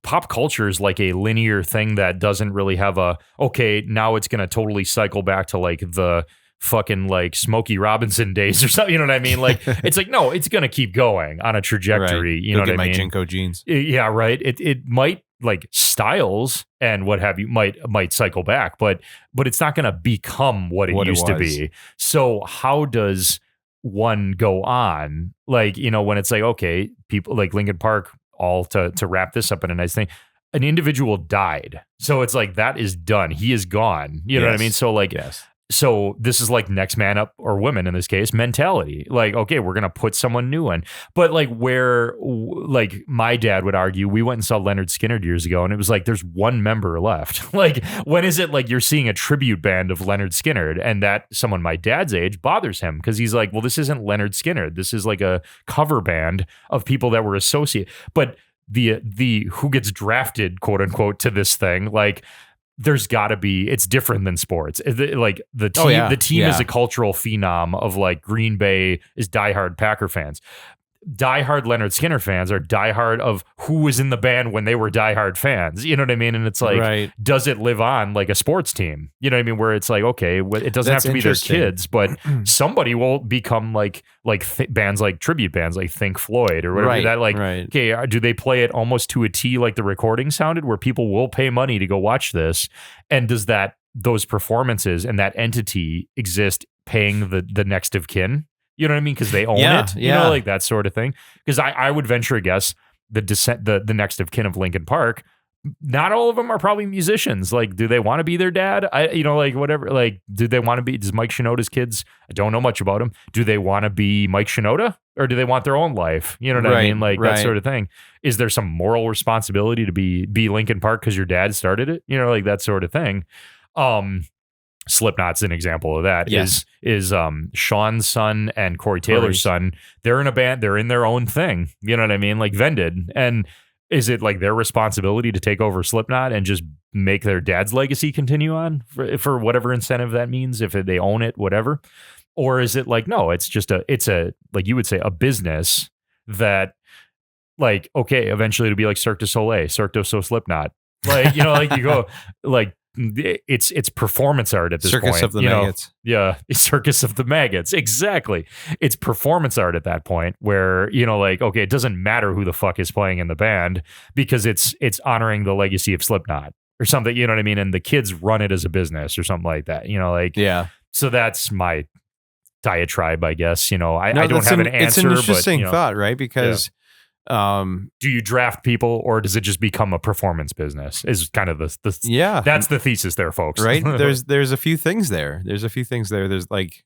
pop culture is like a linear thing that doesn't really have now it's going to totally cycle back to like the fucking like Smokey Robinson days or something. You know what I mean? Like, it's like, no, it's going to keep going on a trajectory. Right. You know what I mean? My Jinko jeans. Yeah, right. It might like styles and what have you might cycle back, but it's not going to become what it used to be. So how does one go on, like, when it's like, okay, people like Linkin Park, all to wrap this up in a nice thing, an individual died, so it's like that is done, he is gone, you know what I mean? So like, So this is like next man up, or women in this case, mentality. Like, okay, we're going to put someone new in. But like like my dad would argue, we went and saw Leonard Skinner years ago, and it was like, there's one member left. Like, when is it like you're seeing a tribute band of Leonard Skinner, and that someone my dad's age bothers him because he's like, well, this isn't Leonard Skinner. This is like a cover band of people that were associated. But the who gets drafted, quote unquote, to this thing, like, there's got to be, it's different than sports. Like the team, the team is a cultural phenom of like Green Bay is diehard Packer fans. Diehard Leonard Skinner fans are diehard of who was in the band when they were diehard fans. You know what I mean? And it's like, does it live on like a sports team? You know what I mean? Where it's like, okay, it doesn't have to be their kids, but somebody will become like bands, like tribute bands, like Think Floyd or whatever. That like, okay, do they play it almost to a T like the recording sounded, where people will pay money to go watch this? And does those performances and that entity exist paying the next of kin? You know what I mean? Because they own it, you know, like that sort of thing. Because I would venture a guess the next of kin of Linkin Park, not all of them are probably musicians. Like, do they want to be their dad? Like whatever. Like, do they want to be? Does Mike Shinoda's kids? I don't know much about him. Do they want to be Mike Shinoda, or do they want their own life? You know what I mean? Like that sort of thing. Is there some moral responsibility to be Linkin Park because your dad started it? You know, like that sort of thing. Slipknot's an example of that. Is Sean's son and Corey Taylor's son. They're in a band. They're in their own thing. You know what I mean? Like Vended. And is it like their responsibility to take over Slipknot and just make their dad's legacy continue on for whatever incentive that means, if they own it, whatever? Or is it like, no, it's a like you would say, a business that, like, okay, eventually it'll be like Cirque du Soleil, Cirque du Soleil Slipknot. Like, you know, like you go like, it's performance art at this point. Circus of the Maggots. Yeah, Circus of the Maggots. Exactly. It's performance art at that point where, you know, like, okay, it doesn't matter who the fuck is playing in the band because it's honoring the legacy of Slipknot or something, you know what I mean? And the kids run it as a business or something like that, you know, like, so that's my diatribe, I guess. You know, I don't have an answer. It's an interesting thought, right? Because do you draft people, or does it just become a performance business? Is kind of the that's the thesis there, folks. Right? There's a few things there. There's like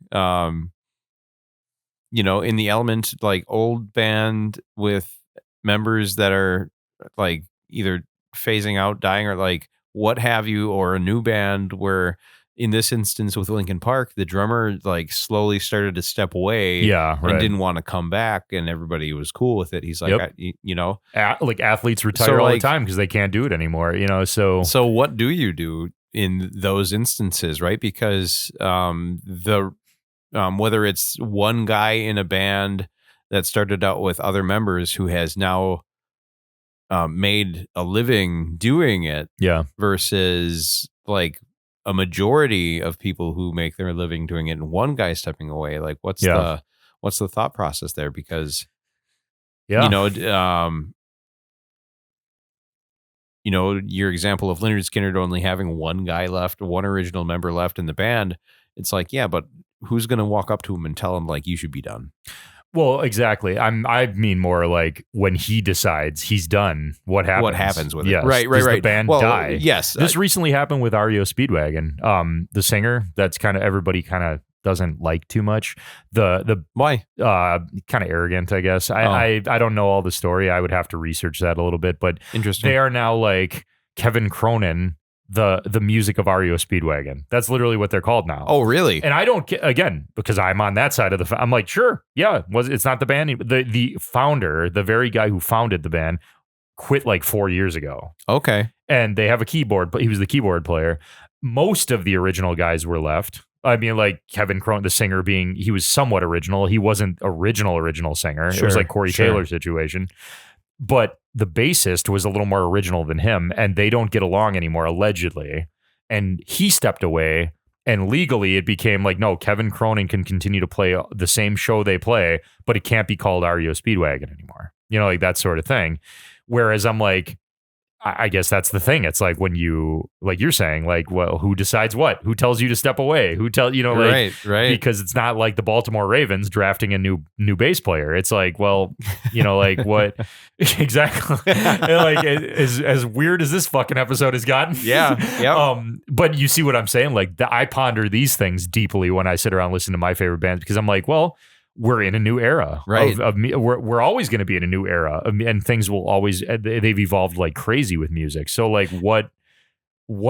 you know, in the element, like old band with members that are like either phasing out, dying, or like what have you, or a new band where, in this instance with Linkin Park, the drummer like slowly started to step away, and didn't want to come back, and everybody was cool with it. He's like, you know, like athletes retire all the time because they can't do it anymore. You know, so what do you do in those instances, right? Because whether it's one guy in a band that started out with other members who has now made a living doing it, versus like a majority of people who make their living doing it, and one guy stepping away, like what's the thought process there? Because you know, your example of Leonard Skinner only having one guy left, one original member left in the band, it's like, yeah, but who's going to walk up to him and tell him like, you should be done? Well, exactly. I mean more like when he decides he's done, what happens? What happens with it? Yes. Right. Does the band die? Yes. This recently happened with REO Speedwagon. The singer that's kind of everybody kind of doesn't like too much. The why? Kind of arrogant, I guess. I don't know all the story. I would have to research that a little bit, but interesting. They are now like Kevin Cronin, the music of REO Speedwagon. That's literally what they're called now. Oh, really? And I don't get, again, because I'm on that side of the, I'm like, sure, yeah, it's not the band. The founder, the very guy who founded the band, quit like 4 years ago. Okay. And they have a keyboard, but he was the keyboard player. Most of the original guys were left. I mean, like Kevin Cronin, the singer, he was somewhat original. He wasn't original singer. It was like Corey Taylor situation. But the bassist was a little more original than him, and they don't get along anymore, allegedly. And he stepped away, and legally it became like, no, Kevin Cronin can continue to play the same show they play, but it can't be called REO Speedwagon anymore. You know, like that sort of thing. Whereas I'm like, I guess that's the thing. It's like when you, like you're saying, like, well, who decides what? Who tells you to step away? Who tell you know, like, right. because it's not like the Baltimore Ravens drafting a new bass player. It's like, well, you know, like what exactly? Like as weird as this fucking episode has gotten. Yeah. But you see what I'm saying? Like I ponder these things deeply when I sit around listening to my favorite bands because I'm like, well, we're in a new era, right? We're always going to be in a new era, and things will always they've evolved like crazy with music. So like, what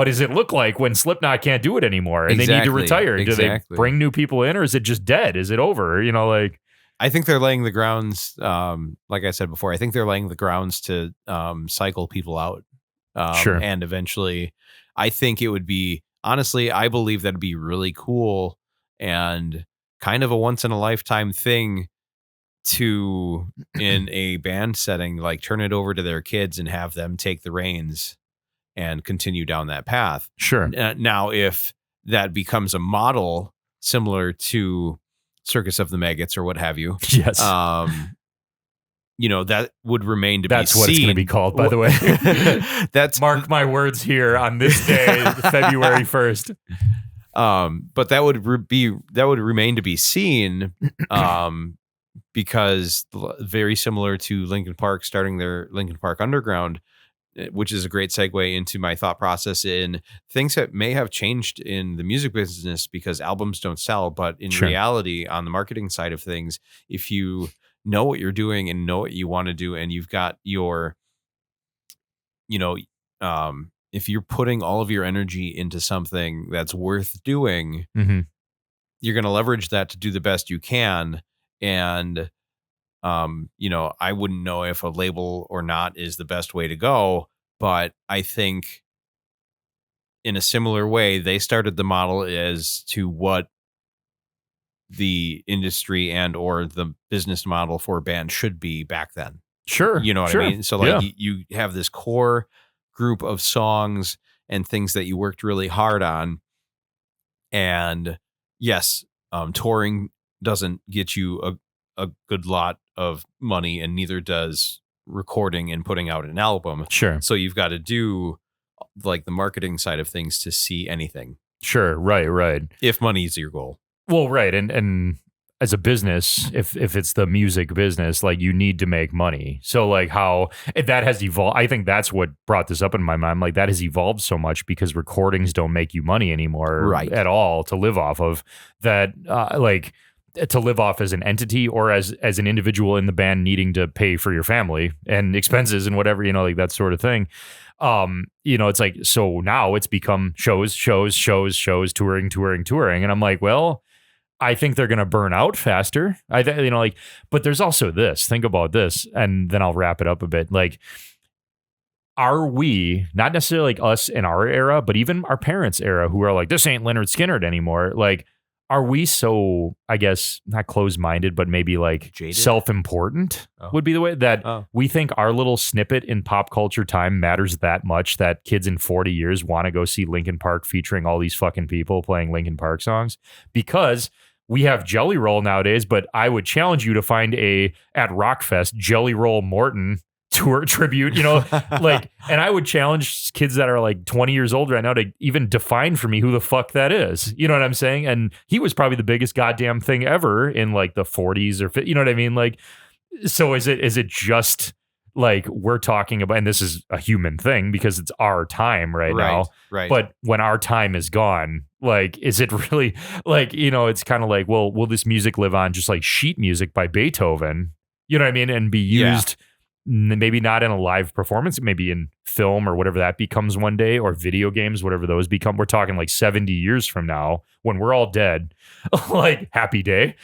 does it look like when Slipknot can't do it anymore and they need to retire? Do they bring new people in, or is it just dead? Is it over? You know, like I think they're laying the grounds. Like I said before, I think they're laying the grounds to cycle people out. Sure. And eventually, I think it would be honestly, I believe that'd be really cool and kind of a once in a lifetime thing to, in a band setting, like turn it over to their kids and have them take the reins and continue down that path. Sure. Now, if that becomes a model similar to Circus of the Maggots or what have you, yes, you know, that would remain to be seen. That's what it's going to be called, by the way. That's mark my words here on this day, February 1st. But that would remain to be seen, because very similar to Linkin Park starting their Linkin Park Underground, which is a great segue into my thought process in things that may have changed in the music business because albums don't sell, but in reality, on the marketing side of things, if you know what you're doing and know what you want to do, and you've got your, you know, if you're putting all of your energy into something that's worth doing, you're going to leverage that to do the best you can. And, you know, I wouldn't know if a label or not is the best way to go, but I think in a similar way, they started the model as to what the industry and or the business model for a band should be back then. Sure. You know what I mean? So like you have this core group of songs and things that you worked really hard on. And yes, touring doesn't get you a good lot of money, and neither does recording and putting out an album. Sure. So you've got to do like the marketing side of things to see anything. Sure. Right. If money is your goal. Well, right. And as a business, if it's the music business, like you need to make money. So like how that has evolved. I think that's what brought this up in my mind. Like that has evolved so much because recordings don't make you money anymore at all to live off of that. Like to live off as an entity or as an individual in the band needing to pay for your family and expenses and whatever, you know, like that sort of thing. You know, it's like, so now it's become shows, touring. And I'm like, well, I think they're going to burn out faster. You know, like, but there's also this, think about this, and then I'll wrap it up a bit. Like, are we, not necessarily like us in our era, but even our parents' era who are like, this ain't Leonard Skinner anymore. Like, are we so, I guess, not closed-minded, but maybe like jaded? Self-important would be the way that we think our little snippet in pop culture time matters that much that kids in 40 years want to go see Linkin Park featuring all these fucking people playing Linkin Park songs because we have Jelly Roll nowadays, but I would challenge you to find at Rockfest Jelly Roll Morton tour tribute, you know, like, and I would challenge kids that are like 20 years old right now to even define for me who the fuck that is. You know what I'm saying? And he was probably the biggest goddamn thing ever in like the 40s or, you know what I mean? Like, so is it just like we're talking about, and this is a human thing because it's our time right now. Right. But when our time is gone, like, is it really like, you know, it's kind of like, well, will this music live on just like sheet music by Beethoven? You know what I mean? And be used maybe not in a live performance, maybe in film or whatever that becomes one day, or video games, whatever those become. We're talking like 70 years from now when we're all dead, like happy day.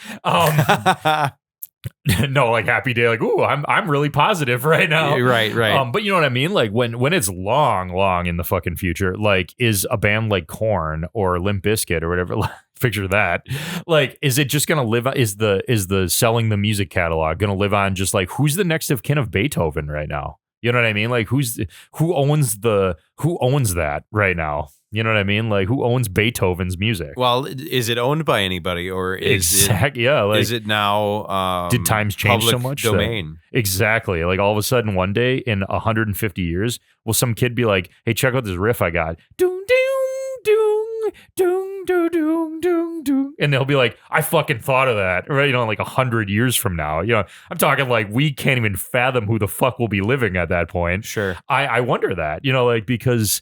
No, like happy day, like, ooh, I'm really positive right now. Right. But you know what I mean? Like when it's long in the fucking future, like is a band like Korn or Limp Bizkit or whatever, picture that. Like, is it just gonna live? Is the selling the music catalog gonna live on just like who's the next of kin of Beethoven right now? You know what I mean? Like who owns that right now? You know what I mean? Like who owns Beethoven's music? Well, is it owned by anybody, or is it now did times change so much? Domain. Exactly. Like all of a sudden one day in 150 years, will some kid be like, "Hey, check out this riff I got." Doom doom doom doom doom doom doom doom. And they'll be like, "I fucking thought of that." Right? You know, like 100 years from now. You know, I'm talking like we can't even fathom who the fuck will be living at that point. Sure. I wonder that, you know, like because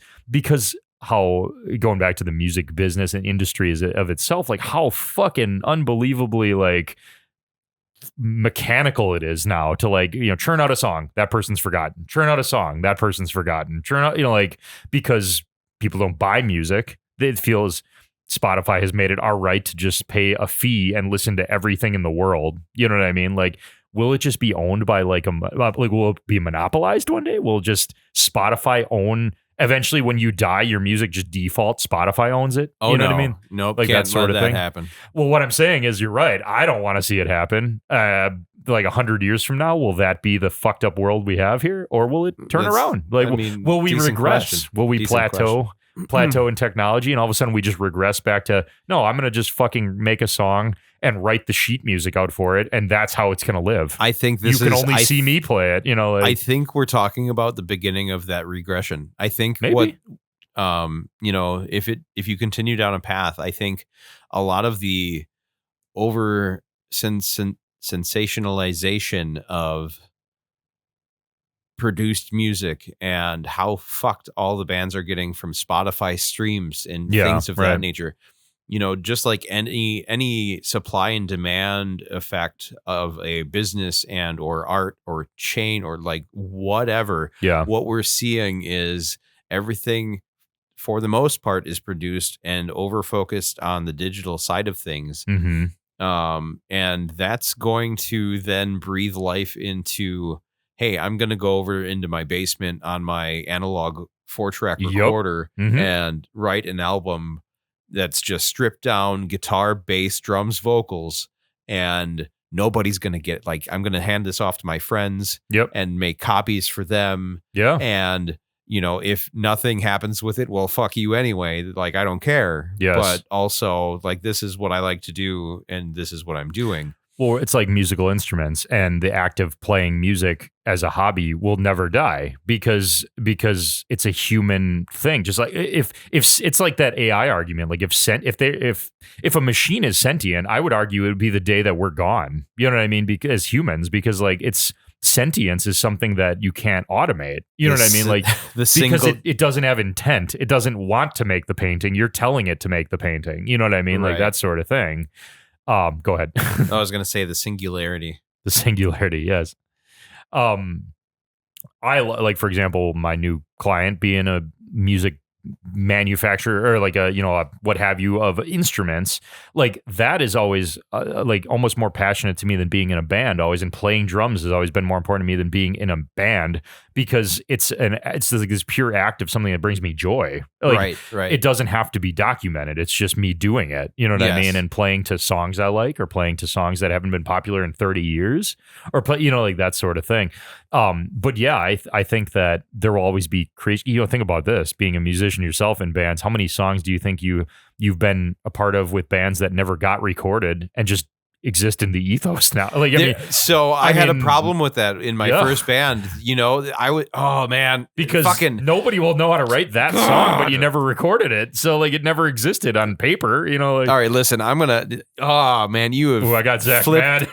how, going back to the music business and industry of itself, like how fucking unbelievably like mechanical it is now to like, you know, churn out a song, that person's forgotten, churn out a song, that person's forgotten, churn out, you know, like because people don't buy music. It feels Spotify has made it our right to just pay a fee and listen to everything in the world. You know what I mean? Like, will it just be owned by like will it be monopolized one day? Will just Spotify own? Eventually, when you die, your music just default. Spotify owns it. Oh, you know no. what I mean? Nope, like can't that sort let of that thing. happen. Well, what I'm saying is, you're right. I don't want to see it happen. Like 100 years from now, will that be the fucked up world we have here, or will it turn around? Like, will we regress? Question. Will we Decent plateau in technology, and all of a sudden we just regress back to no? I'm gonna just fucking make a song and write the sheet music out for it, and that's how it's gonna live. I think you can only see me play it. You know, like, I think we're talking about the beginning of that regression. I think maybe. You know, if you continue down a path, I think a lot of the over sensationalization of produced music and how fucked all the bands are getting from Spotify streams and things of that nature. You know, just like any supply and demand effect of a business and or art or chain or like whatever. Yeah. What we're seeing is everything, for the most part, is produced and over focused on the digital side of things. Mm-hmm. And that's going to then breathe life into, hey, I'm going to go over into my basement on my analog 4-track recorder and write an album that's just stripped down guitar, bass, drums, vocals, and nobody's going to get, like, I'm going to hand this off to my friends and make copies for them. Yeah. And, you know, if nothing happens with it, well, fuck you anyway. Like, I don't care. Yes. But also, like, this is what I like to do, and this is what I'm doing. Well, it's like musical instruments, and the act of playing music as a hobby will never die because it's a human thing. Just like if it's like that AI argument, like if a machine is sentient, I would argue it would be the day that we're gone. You know what I mean? Because as humans, because like it's sentience is something that you can't automate. You know what I mean? Like because it doesn't have intent. It doesn't want to make the painting. You're telling it to make the painting. You know what I mean? Like that sort of thing. Go ahead. I was going to say the singularity. The singularity, yes. I like, for example, my new client being a music manufacturer or like a what have you of instruments, like that is always like almost more passionate to me than being in a band always, and playing drums has always been more important to me than being in a band because it's like this pure act of something that brings me joy. Like, right. It doesn't have to be documented. It's just me doing it. You know what I mean? And playing to songs I like, or playing to songs that haven't been popular in 30 years, or play, like that sort of thing. But yeah, I think that there will always be creation. Think about this, being a musician yourself in bands. How many songs do you think you've been a part of with bands that never got recorded and just exist in the ethos now? Like, I had a problem with that in my first band. I would, because nobody will know how to write that song, but you never recorded it, so like it never existed on paper. Like, all right, listen, I'm gonna. Oh man, you have. I got Zach mad.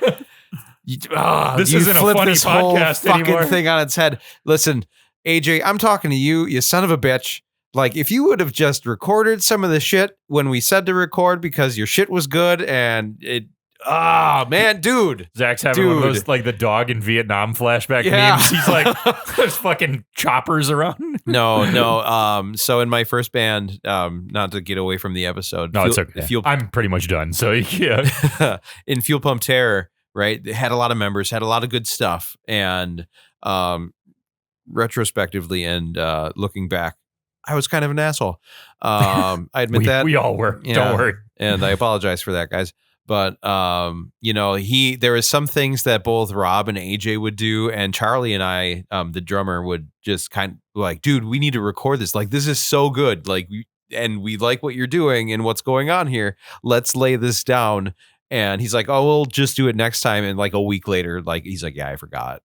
This isn't a funny this podcast whole anymore. Fucking thing on its head. Listen, AJ, I'm talking to you, you son of a bitch. Like, if you would have just recorded some of the shit when we said to record because your shit was good and it. Ah, man, dude. Zach's having one of those, like the dog in Vietnam flashback memes. He's like, there's fucking choppers around. No. So in my first band, not to get away from the episode. No, it's okay. I'm pretty much done. So yeah. In Fuel Pump Terror, right? They had a lot of members, had a lot of good stuff. And retrospectively and looking back, I was kind of an asshole. I admit that. We all were. Don't worry. And I apologize for that, guys. But there was some things that both Rob and AJ would do, and Charlie and I, the drummer, would just kind of like, dude, we need to record this. Like, this is so good. Like, we like what you're doing and what's going on here. Let's lay this down. And he's like, oh, we'll just do it next time. And like a week later, like, he's like, yeah, I forgot.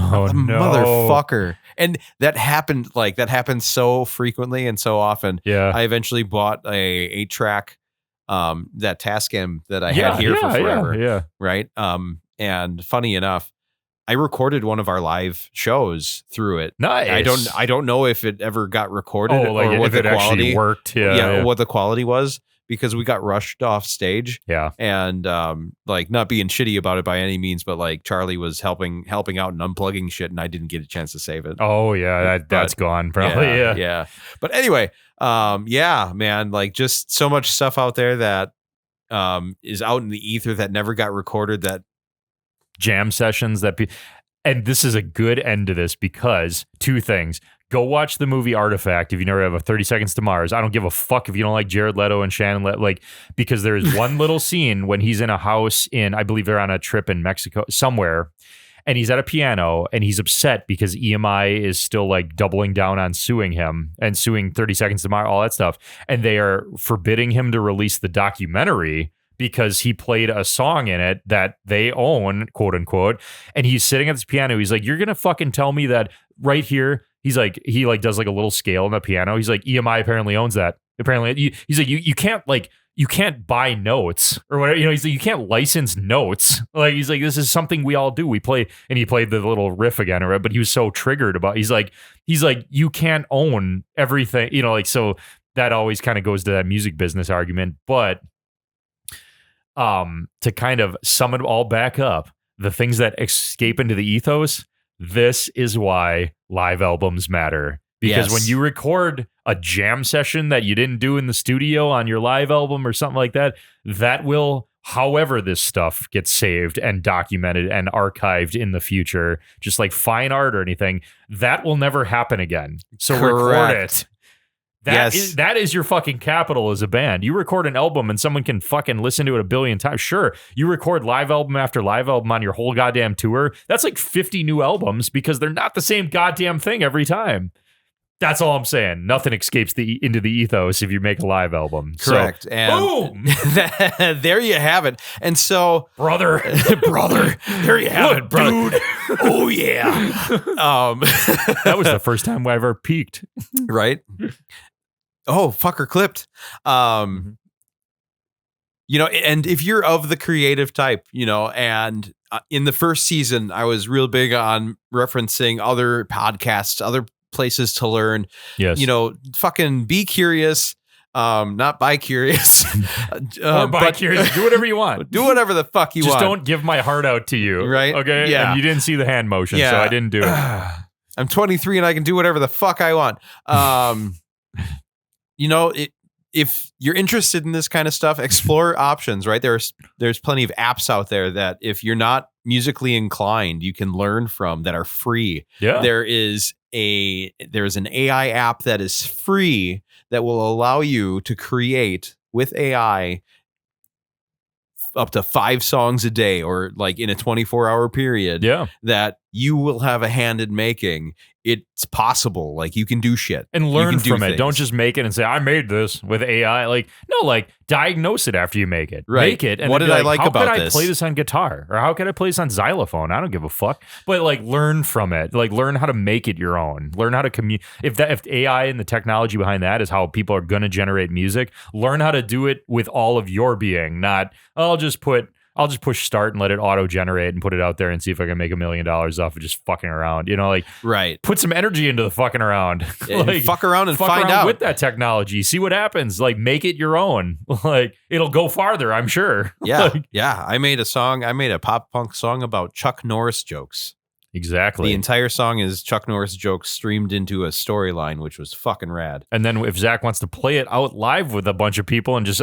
Oh, no. Motherfucker. And that happened so frequently and so often. Yeah. I eventually bought a 8-track, that Tascam that I had here for forever. Yeah. Right. And funny enough, I recorded one of our live shows through it. Nice. I don't know if it ever got recorded or what the quality actually worked. Yeah. What the quality was, because we got rushed off stage. Yeah. And like, not being shitty about it by any means, but like Charlie was helping out and unplugging shit, and I didn't get a chance to save it. Oh yeah, that's gone probably. Yeah. But anyway, man, like, just so much stuff out there that is out in the ether that never got recorded, that jam sessions and this is a good end to this, because two things. Go watch the movie Artifact if you never have a 30 Seconds to Mars. I don't give a fuck if you don't like Jared Leto and Shannon because there is one little scene when he's in a house I believe they're on a trip in Mexico somewhere, and he's at a piano and he's upset because EMI is still like doubling down on suing him and suing 30 Seconds to Mars, all that stuff. And they are forbidding him to release the documentary because he played a song in it that they own, quote unquote. And he's sitting at this piano. He's like, you're going to fucking tell me that right here. He's like, he like does like a little scale on the piano. He's like, EMI apparently owns that. Apparently, he's like, you can't buy notes or whatever. He's like, you can't license notes. Like, he's like, this is something we all do. We play, and he played the little riff again, right? But he was so triggered about. He's like, you can't own everything. So that always kind of goes to that music business argument. But to kind of sum it all back up, the things that escape into the ethos. This is why live albums matter. Because when you record a jam session that you didn't do in the studio on your live album or something like that, that will, however this stuff gets saved and documented and archived in the future, just like fine art or anything, that will never happen again. So record it. That is your fucking capital as a band. You record an album and someone can fucking listen to it a billion times. Sure, you record live album after live album on your whole goddamn tour. That's like 50 new albums because they're not the same goddamn thing every time. That's all I'm saying. Nothing escapes into the ethos if you make a live album. Correct. So, and boom! There you have it. And so, brother, there you have it, brother. Dude. Oh yeah. That was the first time I ever peaked. Right. Oh, fucker clipped. And if you're of the creative type, and in the first season, I was real big on referencing other podcasts, other places to learn. Yes. Fucking be curious, not bi curious. Or bi curious. Do whatever you want. Do whatever the fuck you want. Just don't give my heart out to you. Right. Okay. Yeah. And you didn't see the hand motion, so I didn't do it. I'm 23 and I can do whatever the fuck I want. If you're interested in this kind of stuff, explore options, right? There's plenty of apps out there that if you're not musically inclined, you can learn from that are free. Yeah. There's an AI app that is free that will allow you to create with AI up to 5 songs a day, or like in a 24-hour period. Yeah. That you will have a hand in making. It's possible. Like, you can do shit and learn from things. it. Don't just make it and say, I made this with AI. Like, no, like diagnose it after you make it. Right. Make it. And what did I like about this? How could I play this on guitar? Or how could I play this on xylophone? I don't give a fuck. But like, learn from it. Like, learn how to make it your own. Learn how to communicate. If AI and the technology behind that is how people are going to generate music, learn how to do it with all of your being. Not, I'll just push start and let it auto generate and put it out there and see if I can make $1 million off of just fucking around. Right. Put some energy into the fucking around. Like, fuck around and find out with that technology. See what happens. Like, make it your own. Like, it'll go farther, I'm sure. Yeah. Like, yeah. I made a pop punk song about Chuck Norris jokes. Exactly. The entire song is Chuck Norris jokes streamed into a storyline, which was fucking rad. And then if Zach wants to play it out live with a bunch of people and just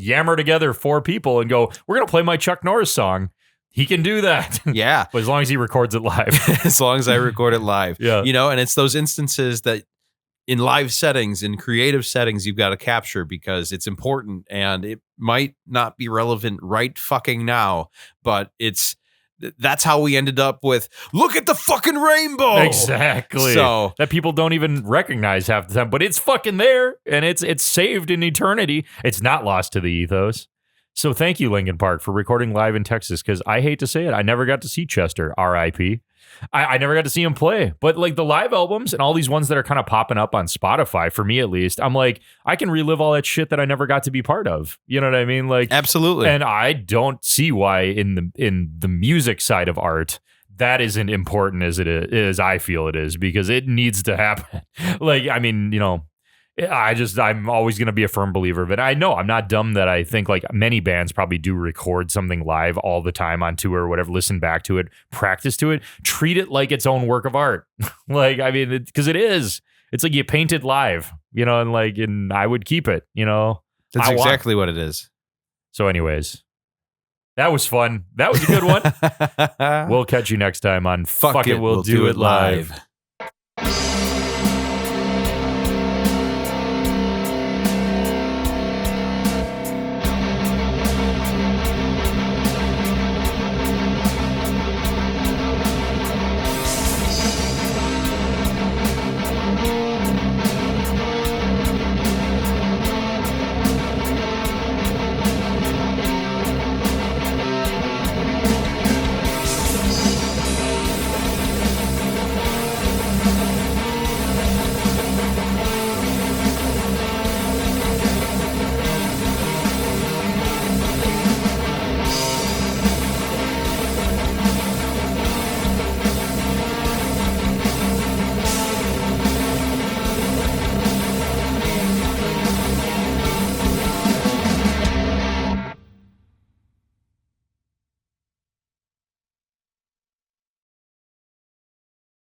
yammer together 4 people and go, we're going to play my Chuck Norris song, he can do that. Yeah. But as long as he records it live. As long as I record it live. Yeah. And it's those instances that in live settings, in creative settings, you've got to capture because it's important and it might not be relevant right fucking now, but that's how we ended up with, look at the fucking rainbow. Exactly. So that people don't even recognize half the time, but it's fucking there and it's saved in eternity. It's not lost to the ethos. So thank you, Linkin Park, for recording live in Texas, because I hate to say it, I never got to see Chester, R.I.P. I never got to see him play, but like the live albums and all these ones that are kind of popping up on Spotify, for me at least, I'm like, I can relive all that shit that I never got to be part of. You know what I mean? Like, absolutely. And I don't see why in the music side of art that isn't important as it is. I feel it is, because it needs to happen. Like, I mean, you know, I'm always going to be a firm believer of it. I know I'm not dumb that I think like many bands probably do record something live all the time on tour or whatever, listen back to it, practice to it, treat it like its own work of art. Like, I mean, because it is. It's like you paint it live, you know, and I would keep it, you know. That's exactly what it is. So anyways, that was fun. That was a good one. We'll catch you next time on Fuck It, We'll Do It Live.